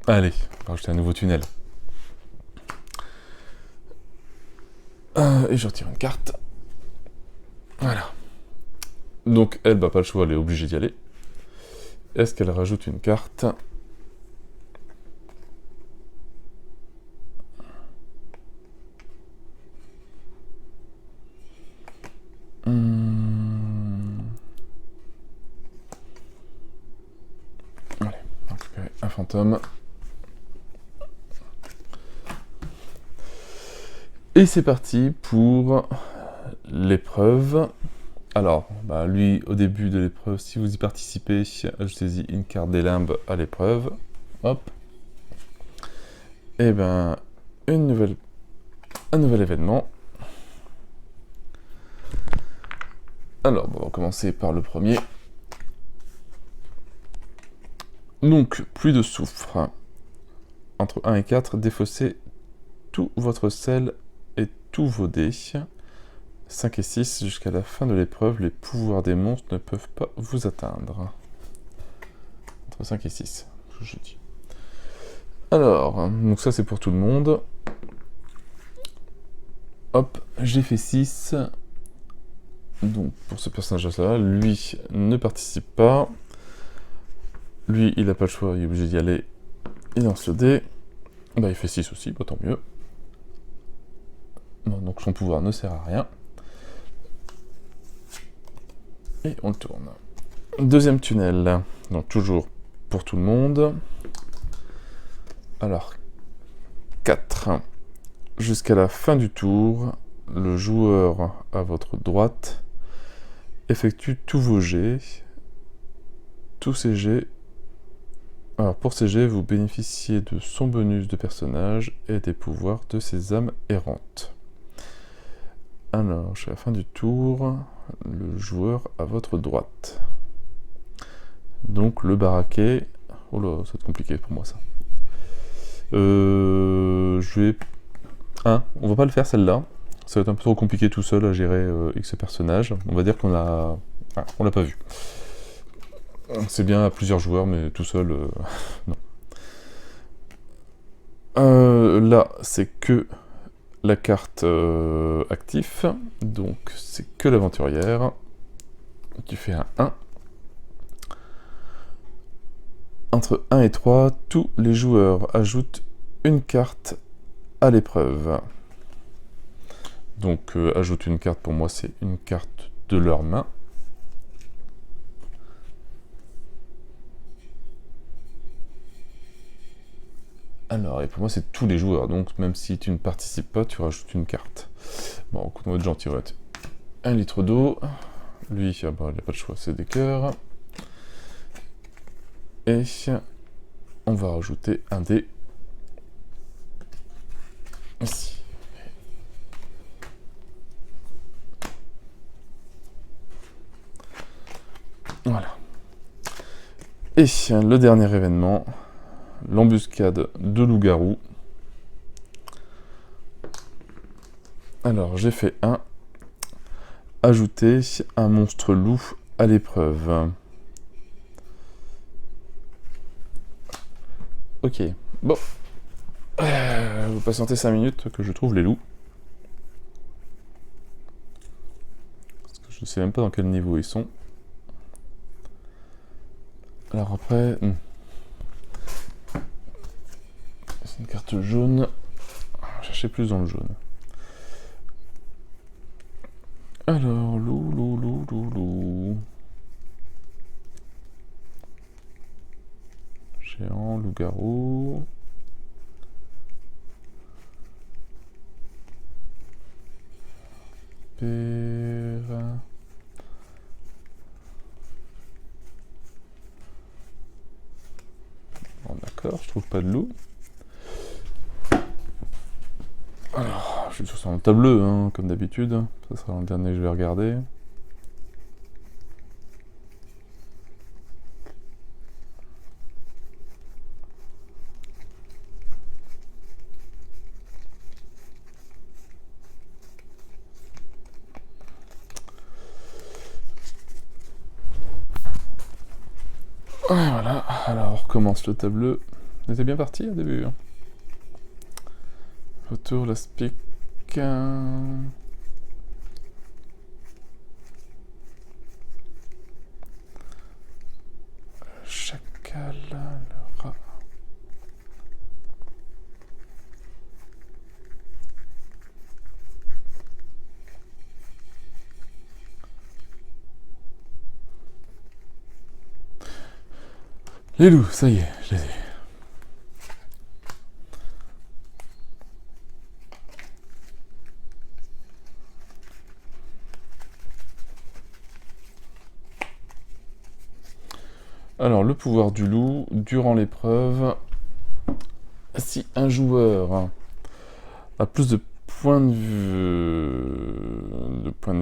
Allez, on va rajouter un nouveau tunnel. Et je retire une carte. Voilà. Donc, elle n'a pas le choix, elle est obligée d'y aller. Est-ce qu'elle rajoute une carte? Allez, on va récupérer un fantôme. Et c'est parti pour l'épreuve. Alors, lui, au début de l'épreuve, si vous y participez, ajoutez-y une carte des limbes à l'épreuve. Hop. Et un nouvel événement. Alors, on va commencer par le premier. Donc, pluie de soufre. Entre 1 et 4, défaussez tout votre sel et tous vos dés. 5 et 6, jusqu'à la fin de l'épreuve, les pouvoirs des monstres ne peuvent pas vous atteindre. Entre 5 et 6, je dis. Alors, donc ça c'est pour tout le monde. Hop, j'ai fait 6. Donc pour ce personnage-là, lui ne participe pas. Lui, il n'a pas le choix, il est obligé d'y aller. Il lance le dé. Il fait 6 aussi, tant mieux. Bon, donc son pouvoir ne sert à rien. Et on le tourne. Deuxième tunnel. Donc toujours pour tout le monde. Alors, 4. Jusqu'à la fin du tour, le joueur à votre droite effectue tous vos jets. Tous ces jets. Alors, pour ces jets, vous bénéficiez de son bonus de personnage et des pouvoirs de ses âmes errantes. Alors, jusqu'à la fin du tour, le joueur à votre droite. Donc, le baraquet... Oh là, ça va être compliqué pour moi, ça. Je vais... on va pas le faire, celle-là. Ça va être un peu trop compliqué tout seul à gérer X personnages. On va dire qu'on l'a... on l'a pas vu. C'est bien à plusieurs joueurs, mais tout seul, non. Là, c'est que la carte actif, donc c'est que l'aventurière. Tu fais un 1. Entre 1 et 3, tous les joueurs ajoutent une carte à l'épreuve. Donc, ajoute une carte, pour moi, c'est une carte de leur main. Alors, et pour moi, c'est tous les joueurs. Donc, même si tu ne participes pas, tu rajoutes une carte. Bon, écoute, on va être gentil, on va être 1 litre d'eau. Lui, il n'a pas de choix, c'est des cœurs. Et on va rajouter un dé ici. Et le dernier événement, l'embuscade de loup-garou. Alors, j'ai fait 1. Ajouter un monstre loup à l'épreuve. Ok, bon. Vous patientez 5 minutes que je trouve les loups. Parce que je ne sais même pas dans quel niveau ils sont. Alors après... C'est une carte jaune. Cherchez plus dans le jaune. Alors, loup. Géant, loup-garou. Père... Bon, d'accord, je trouve pas de loup. Alors, je suis sur le tableau, hein, comme d'habitude. Ça sera le dernier que je vais regarder. Ouais, voilà, alors on recommence le tableau. On était bien parti au début. Hein. Retour, la spic. Chacal, le rat. Les loups, ça y est, je les ai. Alors, le pouvoir du loup, durant l'épreuve, si un joueur a plus de points de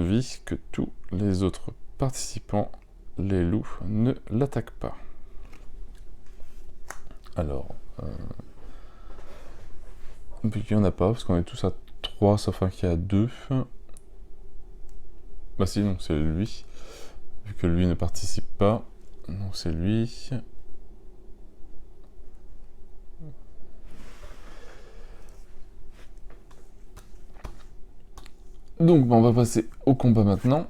vie que tous les autres participants, les loups ne l'attaquent pas. Alors, il n'y en a pas, parce qu'on est tous à 3, sauf un qui est à 2. Bah si, non, c'est lui. Vu que lui ne participe pas, donc c'est lui. Donc, bah, on va passer au combat maintenant.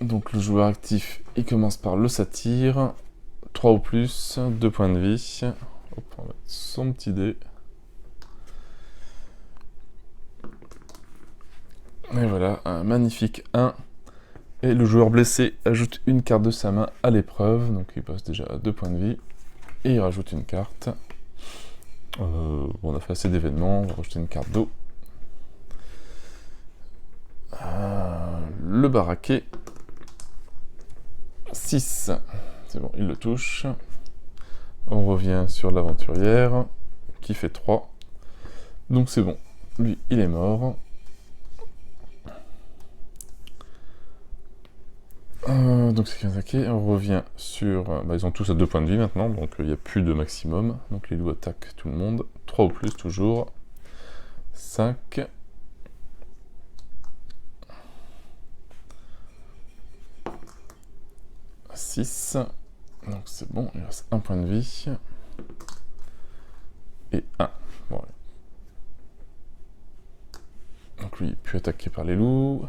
Donc, le joueur actif, il commence par le satyre. 3 ou plus, 2 points de vie. Hop, on va mettre son petit dé. Et voilà, un magnifique 1. Et le joueur blessé ajoute une carte de sa main à l'épreuve. Donc il passe déjà à 2 points de vie. Et il rajoute une carte. Bon, on a fait assez d'événements, on va rajouter une carte d'eau. Le baraquet. 6. C'est bon, il le touche. On revient sur l'aventurière, qui fait 3. Donc c'est bon, lui il est mort. Donc c'est 15 attaqués, on revient sur... bah, ils ont tous à 2 points de vie maintenant, donc il n'y a plus de maximum. Donc les loups attaquent tout le monde. 3 ou plus toujours. 5. 6. Donc c'est bon, il reste 1 point de vie. Et 1. Bon, donc lui, il peut attaquer par les loups.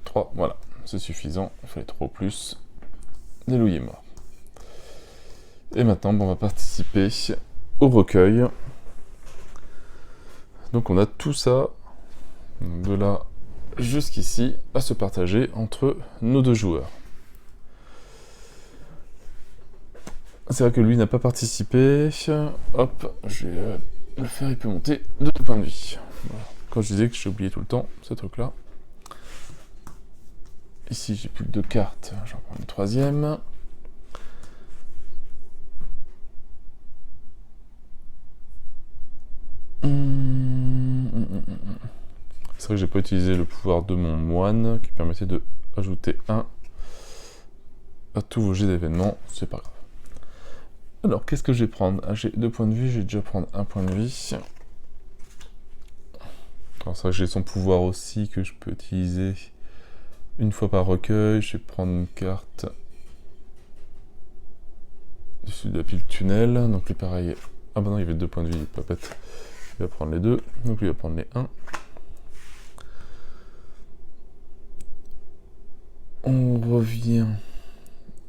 3, voilà, c'est suffisant. Il fallait 3 ou plus. Les loups, il est mort. Et maintenant, bon, on va participer au recueil. Donc on a tout ça, de là jusqu'ici, à se partager entre nos 2 joueurs. C'est vrai que lui n'a pas participé. Hop, je vais le faire, il peut monter de 2 points de vie. Voilà. Quand je disais que j'ai oublié tout le temps, ce truc-là. Ici, j'ai plus que 2 cartes, j'en prends une 3e. C'est vrai que j'ai pas utilisé le pouvoir de mon moine qui permettait de ajouter 1 à tous vos jets d'événements, c'est pas grave. Alors, qu'est-ce que je vais prendre? J'ai 2 points de vie, je vais déjà prendre 1 point de vie. Alors, c'est vrai que j'ai son pouvoir aussi que je peux utiliser une fois par recueil. Je vais prendre une carte dessus de la pile tunnel. Donc, lui, pareil. Ah bah non, il y avait 2 points de vie, pas bête. Il va prendre les 2, donc lui, il va prendre les 1. On revient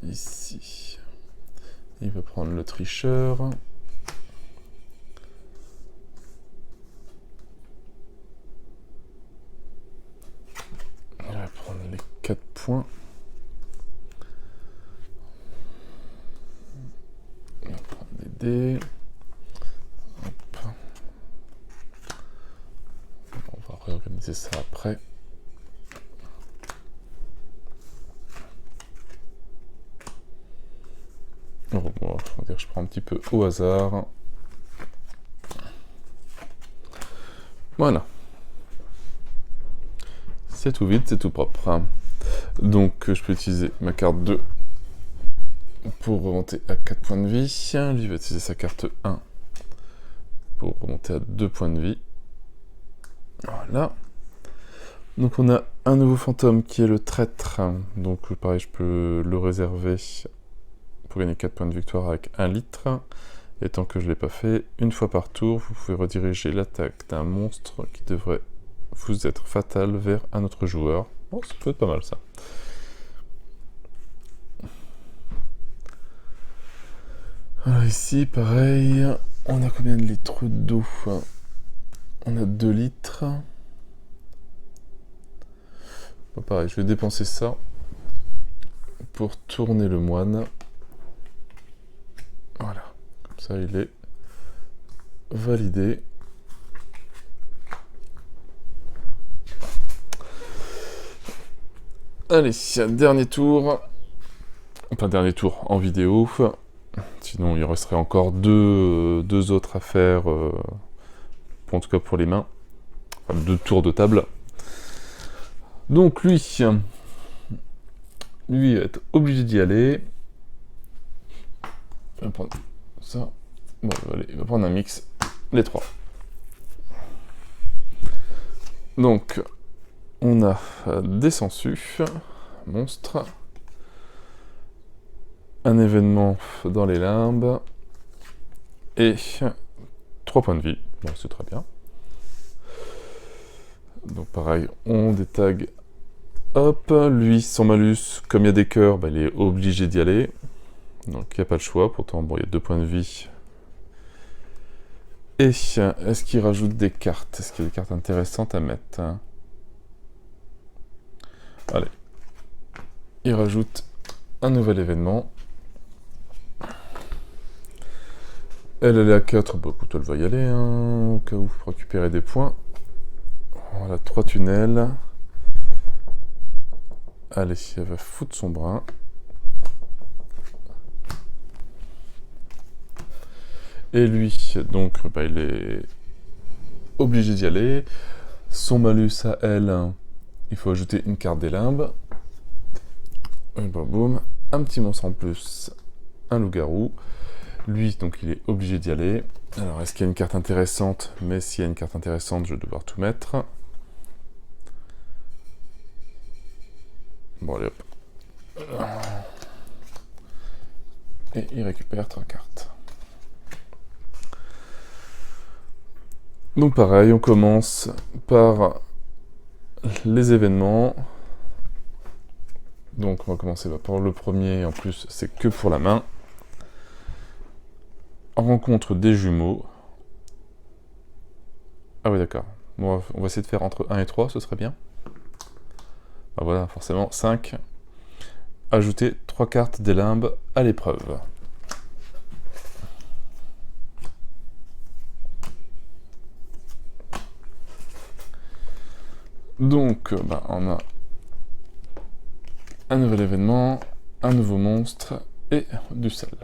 ici. Il va prendre le tricheur. Il va prendre les 4 points. Il va prendre les dés. Hop. On va réorganiser ça après. Bon, on va dire que je prends un petit peu au hasard. Voilà. C'est tout vide, c'est tout propre. Donc je peux utiliser ma carte 2 pour remonter à 4 points de vie. Lui va utiliser sa carte 1 pour remonter à 2 points de vie. Voilà. Donc on a un nouveau fantôme qui est le traître. Donc pareil, je peux le réserver pour gagner 4 points de victoire avec 1 litre. Et tant que je ne l'ai pas fait, une fois par tour, vous pouvez rediriger l'attaque d'un monstre qui devrait vous être fatal vers un autre joueur. Bon, ça peut être pas mal ça. Alors ici, pareil, on a combien de litres d'eau? On a 2 litres. Bon, pareil, je vais dépenser ça pour tourner le moine. Voilà, comme ça il est validé. Allez, dernier tour. Enfin, dernier tour en vidéo. Sinon, il resterait encore deux autres à faire, en tout cas pour les mains. Enfin, 2 tours de table. Donc lui va être obligé d'y aller. Il va prendre ça. Bon, allez, il va prendre un mix, les 3. Donc, on a des sangsues, monstres, un événement dans les limbes, et 3 points de vie. Bon, c'est très bien. Donc pareil, on détag. Hop, lui, son malus, comme il y a des cœurs, bah, il est obligé d'y aller. Donc il n'y a pas le choix, pourtant bon, il y a 2 points de vie. Et est-ce qu'il rajoute des cartes? Est-ce qu'il y a des cartes intéressantes à mettre? Allez. Il rajoute un nouvel événement. Elle est à 4, bah écoute, elle va y aller, hein, au cas où, pour récupérer des points. Voilà, 3 tunnels. Allez, elle va foutre son brin. Et lui, donc, bah, il est obligé d'y aller. Son malus à elle, il faut ajouter une carte des limbes. Et bah, boum, un petit monstre en plus, un loup-garou. Lui, donc, il est obligé d'y aller. Alors, est-ce qu'il y a une carte intéressante? Mais s'il y a une carte intéressante, je vais devoir tout mettre. Bon, allez, hop. Et il récupère 3 cartes. Donc pareil, on commence par les événements. Donc on va commencer par le premier, en plus c'est que pour la main. Rencontre des jumeaux. Ah oui d'accord, bon, on va essayer de faire entre 1 et 3, ce serait bien. Ah voilà, forcément 5. Ajouter 3 cartes des limbes à l'épreuve. Donc, bah, on a un nouvel événement, un nouveau monstre et du sel.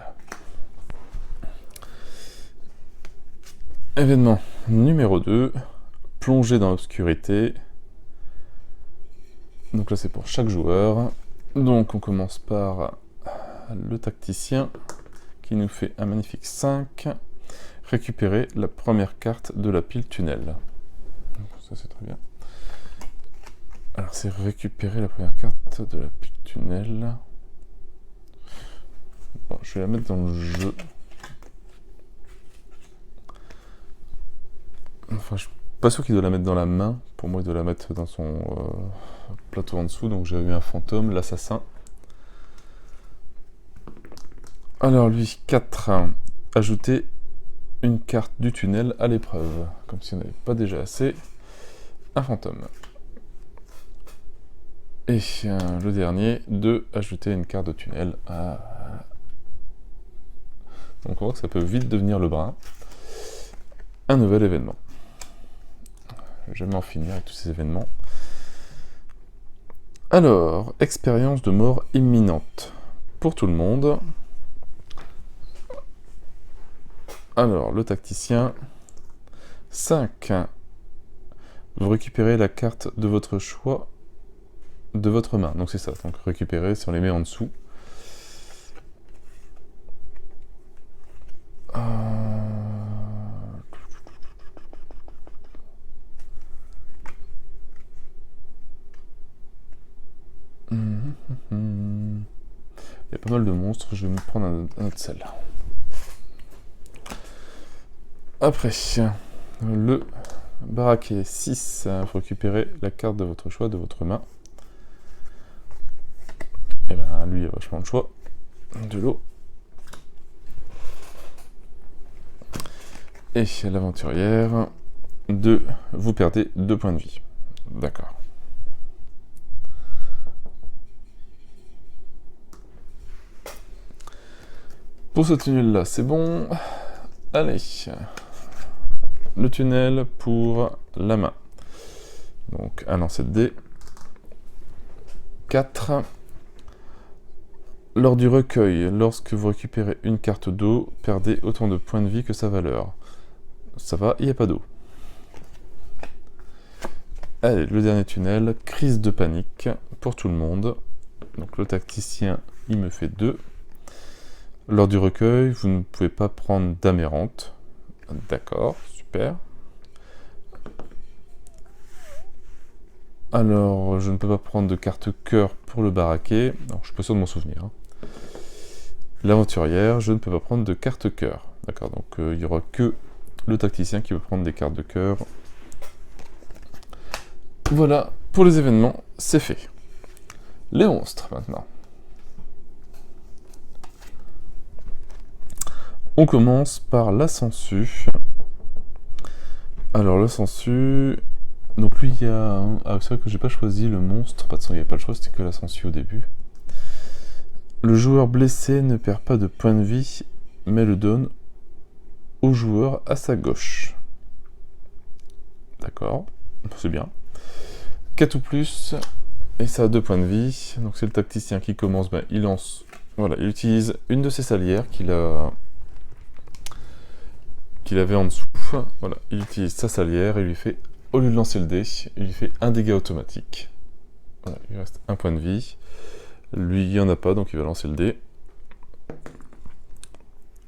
Événement numéro 2, plonger dans l'obscurité. Donc là c'est pour chaque joueur. Donc on commence par le tacticien qui nous fait un magnifique 5. Récupérer la première carte de la pile tunnel. Donc, ça c'est très bien. Alors c'est récupérer la première carte de la pile tunnel. Bon, je vais la mettre dans le jeu. Enfin, je suis pas sûr qu'il doit la mettre dans la main. Pour moi, il doit la mettre dans son plateau en dessous. Donc j'ai eu un fantôme, l'assassin. Alors lui, 4. Ajouter une carte du tunnel à l'épreuve. Comme si on n'avait pas déjà assez. Un fantôme. Et le dernier, 2. Ajouter une carte de tunnel. Donc on voit que ça peut vite devenir le bras. Un nouvel événement. Je vais jamais en finir avec tous ces événements. Alors, expérience de mort imminente. Pour tout le monde. Alors, le tacticien. 5. Vous récupérez la carte de votre choix de votre main. Donc c'est ça. Donc récupérer, si on les met en dessous. Il y a pas mal de monstres. Je vais me prendre un autre sel. Après, le baraquet 6, vous récupérez la carte de votre choix de votre main. Et ben lui il a vachement de choix. De l'eau. Et l'aventurière, 2, vous perdez 2 points de vie. D'accord. Pour ce tunnel là, c'est bon. Allez. Le tunnel pour la main. Donc un lancer de dés. 4. Lors du recueil, lorsque vous récupérez une carte d'eau, perdez autant de points de vie que sa valeur. Ça va, il n'y a pas d'eau. Allez, le dernier tunnel, crise de panique pour tout le monde. Donc le tacticien, il me fait 2. Lors du recueil, vous ne pouvez pas prendre d'amérante. D'accord, super. Alors, je ne peux pas prendre de carte cœur pour le baraquet. Non, je suis pas sûr de m'en souvenir. L'aventurière, je ne peux pas prendre de carte cœur. D'accord, donc il n'y aura que le tacticien qui peut prendre des cartes de cœur. Voilà, pour les événements, c'est fait. Les monstres, maintenant. On commence par la sangsue. Alors, la sangsue... Donc lui, il y a... Ah, c'est vrai que j'ai pas choisi le monstre. Pas de sang, il n'y avait pas le choix, c'était que la sangsue au début. Le joueur blessé ne perd pas de points de vie, mais le donne au joueur à sa gauche. D'accord, c'est bien. 4 ou plus, et ça a 2 points de vie. Donc c'est le tacticien qui commence, ben, il lance... Voilà, il utilise une de ses salières qu'il avait en dessous. Voilà, il utilise sa salière et lui fait, au lieu de lancer le dé, il lui fait un dégât automatique. Voilà, il reste 1 point de vie. Lui, il n'y en a pas, donc il va lancer le dé.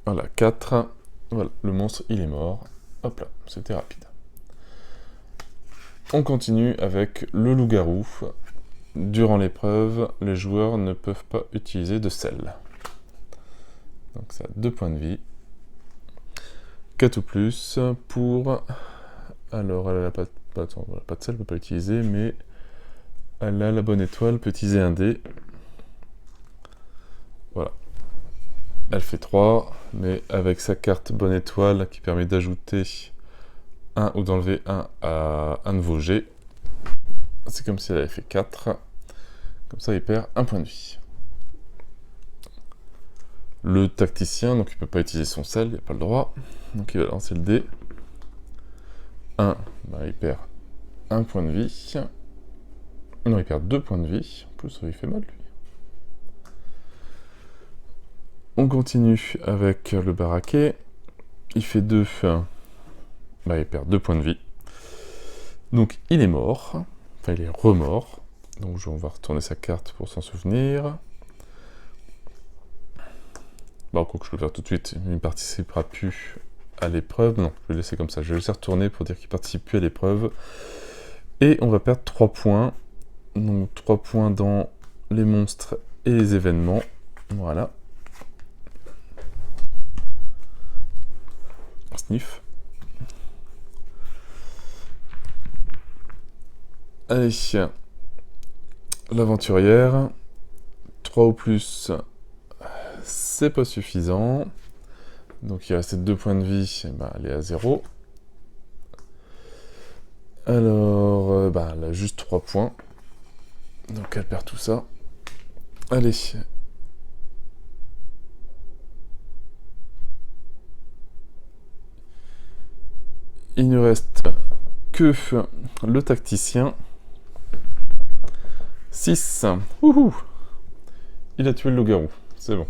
Voilà, 4. Voilà, le monstre, il est mort. Hop là, c'était rapide. On continue avec le loup-garou. Durant l'épreuve, les joueurs ne peuvent pas utiliser de sel. Donc ça a 2 points de vie. 4 ou plus pour... Alors, elle n'a pas de sel, elle ne peut pas l'utiliser, mais elle a la bonne étoile, peut utiliser un dé. Voilà. Elle fait 3, mais avec sa carte bonne étoile qui permet d'ajouter 1 ou d'enlever 1 à un de vos jets, c'est comme si elle avait fait 4. Comme ça, il perd 1 point de vie. Le tacticien, donc il ne peut pas utiliser son sel, il n'a pas le droit. Donc il va lancer le dé. 1, bah, il perd 1 point de vie. Non, il perd 2 points de vie. En plus, il fait mal, lui. On continue avec le baraquet. Il fait 2. Bah, il perd 2 points de vie. Donc, il est mort. Enfin, il est remort. Donc, on va retourner sa carte pour s'en souvenir. Bon, quoi que je peux le faire tout de suite, il ne participera plus à l'épreuve. Non, je vais le laisser comme ça. Je vais le laisser retourner pour dire qu'il ne participe plus à l'épreuve. Et on va perdre 3 points. Donc 3 points dans les monstres et les événements. Voilà. Sniff. Allez, l'aventurière. 3 ou plus, c'est pas suffisant. Donc il reste 2 points de vie, elle est à 0. Alors, elle a juste 3 points. Donc elle perd tout ça. Allez. Il ne reste que le tacticien. 6. Wouhou! Il a tué le loup-garou. C'est bon.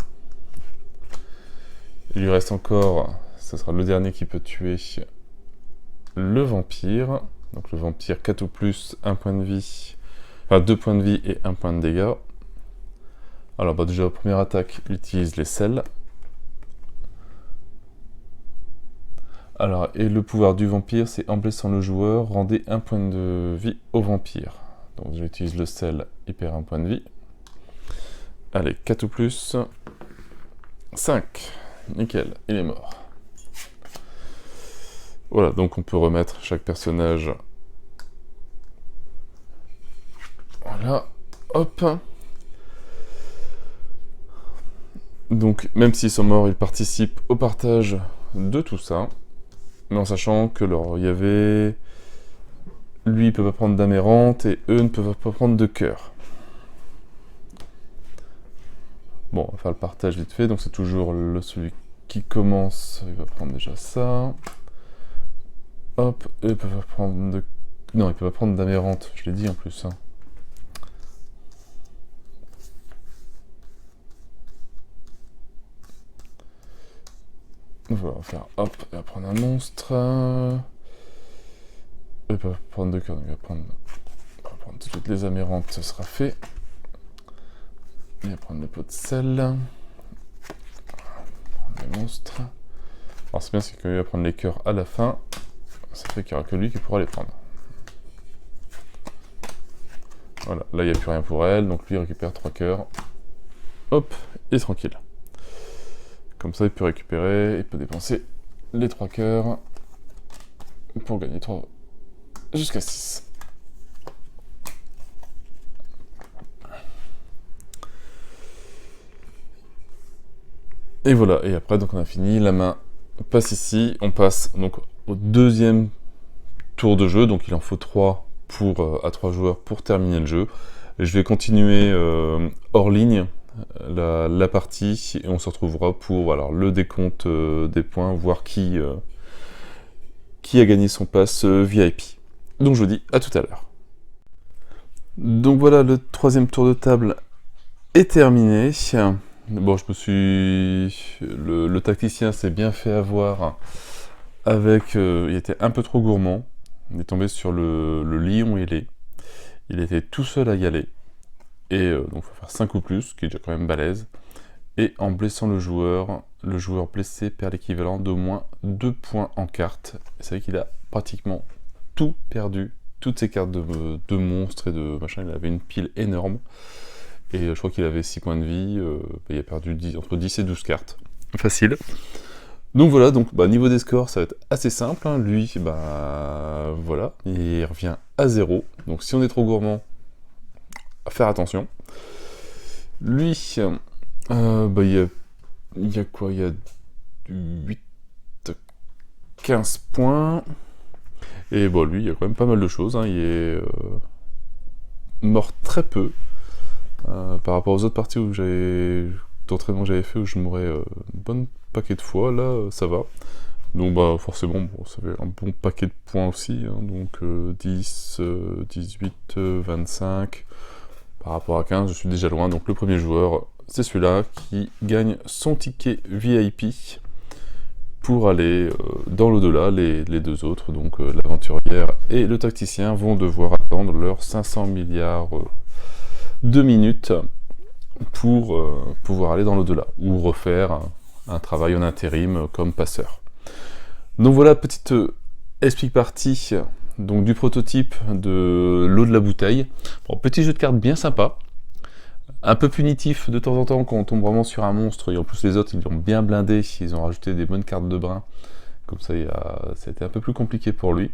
Il lui reste encore, ce sera le dernier qui peut tuer le vampire. Donc le vampire 4 ou plus, 1 point de vie. Enfin 2 points de vie et 1 point de dégâts. Alors déjà, première attaque, utilise les sels. Alors, et le pouvoir du vampire, c'est en blessant le joueur, rendez 1 point de vie au vampire. Donc j'utilise le sel, il perd 1 point de vie. Allez, 4 ou plus. 5. Nickel, il est mort. Voilà, donc on peut remettre chaque personnage. Voilà, hop. Donc, même s'ils sont morts, ils participent au partage de tout ça. Mais en sachant que il y avait... Lui, il peut pas prendre d'amérante et eux ne peuvent pas prendre de cœur. Bon, on va faire le partage vite fait. Donc c'est toujours celui qui commence. Il va prendre déjà ça. Hop, eux ils peuvent pas prendre de... Non, il peut pas prendre d'amérante. Je l'ai dit en plus. Hein. Voilà, on va faire hop, il va prendre un monstre. Il peut prendre 2 cœurs, donc on va prendre toutes les amérantes, ce sera fait. Il va prendre le pot de sel. Prendre les monstres. Alors c'est bien, c'est qu'il va prendre les cœurs à la fin. Ça fait qu'il n'y aura que lui qui pourra les prendre. Voilà, là il n'y a plus rien pour elle, donc lui il récupère 3 cœurs. Hop, et tranquille. Comme ça il peut récupérer, il peut dépenser les 3 cœurs pour gagner 3 jusqu'à 6. Et voilà, et après donc on a fini, la main passe ici, on passe donc au deuxième tour de jeu, donc il en faut 3 à 3 joueurs pour terminer le jeu. Et je vais continuer hors ligne la partie et on se retrouvera pour le décompte des points, voir qui a gagné son pass VIP. Donc je vous dis à tout à l'heure. Donc voilà, le troisième tour de table est terminé. Bon, le tacticien s'est bien fait avoir avec... il était un peu trop gourmand. Il est tombé sur le lion ailé. Il était tout seul à y aller. Et donc il faut faire 5 ou plus, qui est déjà quand même balèze. Et en blessant le joueur blessé perd l'équivalent d'au moins 2 points en carte. C'est vrai qu'il a pratiquement tout perdu. Toutes ses cartes de monstres et de machin, il avait une pile énorme. Et je crois qu'il avait 6 points de vie, il a perdu entre 10 et 12 cartes. Facile. Donc voilà, niveau des scores, ça va être assez simple. Hein. Lui, voilà, il revient à 0. Donc si on est trop gourmand, à faire attention. Lui, il y a quoi? Il y a 8, 15 points. Et bon, lui, il y a quand même pas mal de choses. Hein. Il est mort très peu. Par rapport aux autres parties d'entraînement que j'avais fait, où je mourais une bonne paquet de fois, là, ça va. Donc forcément, ça fait un bon paquet de points aussi. Hein. Donc 10, 18, 25... Par rapport à 15, je suis déjà loin. Donc le premier joueur, c'est celui-là qui gagne son ticket VIP pour aller dans l'au-delà. Les deux autres, donc l'aventurière et le tacticien, vont devoir attendre leurs 500 milliards de minutes pour pouvoir aller dans l'au-delà. Ou refaire un travail en intérim comme passeur. Donc voilà, petite explique partie donc du prototype de l'eau de la bouteille. Bon, petit jeu de cartes bien sympa, un peu punitif de temps en temps quand on tombe vraiment sur un monstre, et en plus les autres ils l'ont bien blindé, ils ont rajouté des bonnes cartes de brin, comme ça ça a été un peu plus compliqué pour lui.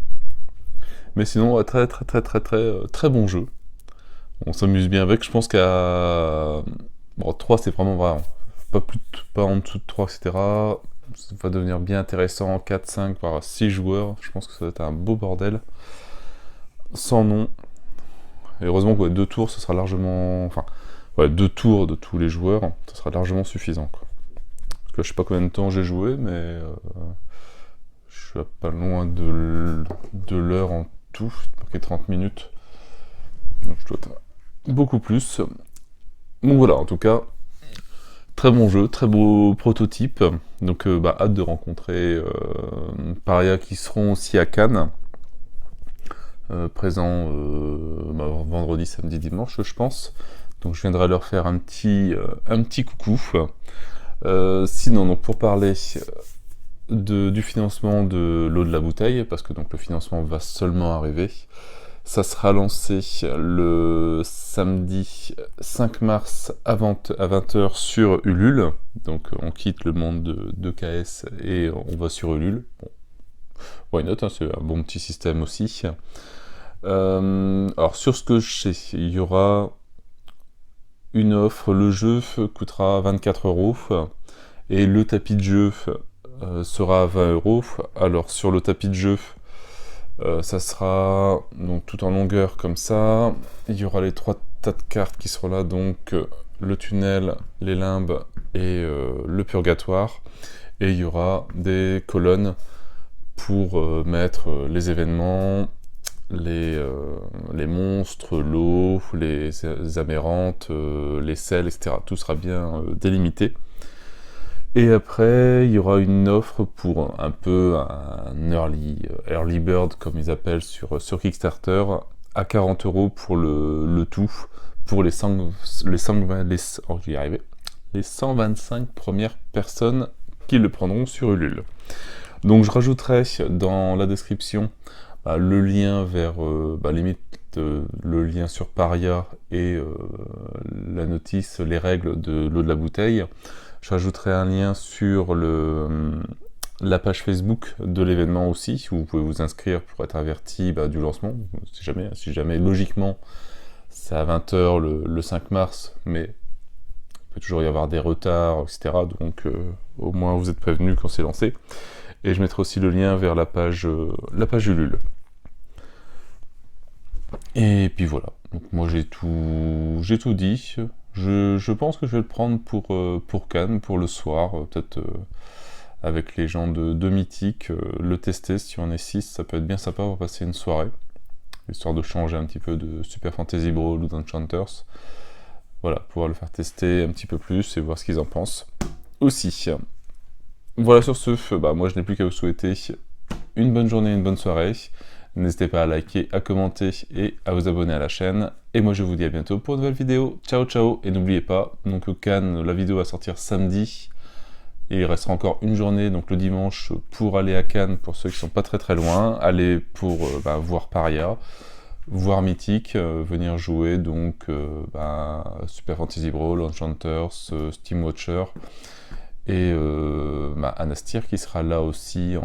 Mais sinon, très bon jeu. On s'amuse bien avec, je pense qu'à... Bon, 3 c'est vraiment vrai, pas en dessous de 3, etc. Ça va devenir bien intéressant, 4, 5, voire 6 joueurs, je pense que ça va être un beau bordel. Sans nom. Et heureusement que 2 tours, ce sera largement... Enfin, ouais, 2 tours de tous les joueurs, ça sera largement suffisant, quoi. Parce que je sais pas combien de temps j'ai joué, mais... je suis pas loin de l'heure en tout, j'ai marqué 30 minutes. Donc je dois être beaucoup plus. Donc voilà, en tout cas, très bon jeu, très beau prototype. Donc hâte de rencontrer Paria qui seront aussi à Cannes. Présents vendredi, samedi, dimanche, je pense. Donc je viendrai leur faire un petit coucou. Sinon, donc pour parler du financement de l'eau de la bouteille, parce que donc le financement va seulement arriver. Ça sera lancé le samedi 5 mars à 20h sur Ulule. Donc on quitte le monde de KS et on va sur Ulule. Bon, why not, hein, c'est un bon petit système aussi. Alors sur ce que je sais, il y aura une offre, le jeu coûtera 24 € et le tapis de jeu sera à 20 €. Alors sur le tapis de jeu, ça sera donc tout en longueur comme ça. Il y aura les 3 tas de cartes qui seront là, donc le tunnel, les limbes et le purgatoire. Et il y aura des colonnes pour mettre les événements, les monstres, l'eau, les amérantes, les sels, etc. Tout sera bien délimité. Et après, il y aura une offre pour un peu un early bird, comme ils appellent sur Kickstarter, à 40 € pour le tout, pour les 125 premières personnes qui le prendront sur Ulule. Donc je rajouterai dans la description le lien vers, le lien sur Paria et la notice, les règles de l'eau de la bouteille. Je rajouterai un lien sur la page Facebook de l'événement aussi, où vous pouvez vous inscrire pour être averti du lancement, si jamais logiquement c'est à 20h le 5 mars, mais il peut toujours y avoir des retards, etc. Donc au moins vous êtes prévenus quand c'est lancé. Et je mettrai aussi le lien vers la page Ulule. Et puis voilà, donc moi j'ai tout dit. Je pense que je vais le prendre pour Cannes, pour le soir, peut-être avec les gens de Mythique, le tester, si on est 6, ça peut être bien sympa pour passer une soirée, histoire de changer un petit peu de Super Fantasy Brawl ou d'Enchanters. Voilà, pouvoir le faire tester un petit peu plus et voir ce qu'ils en pensent aussi. Voilà, sur ce, moi je n'ai plus qu'à vous souhaiter une bonne journée, une bonne soirée. N'hésitez pas à liker, à commenter et à vous abonner à la chaîne. Et moi je vous dis à bientôt pour une nouvelle vidéo. Ciao ciao. Et n'oubliez pas, donc Cannes, la vidéo va sortir samedi. Et il restera encore une journée, donc le dimanche, pour aller à Cannes, pour ceux qui sont pas très loin. Aller pour voir Paria, voir Mythique, venir jouer donc Super Fantasy Brawl, Enchanters, Steam Watcher. Et Anastir qui sera là aussi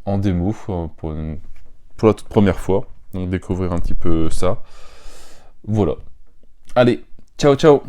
en démo pour la toute première fois, donc découvrir un petit peu ça. Voilà. Allez, ciao ciao.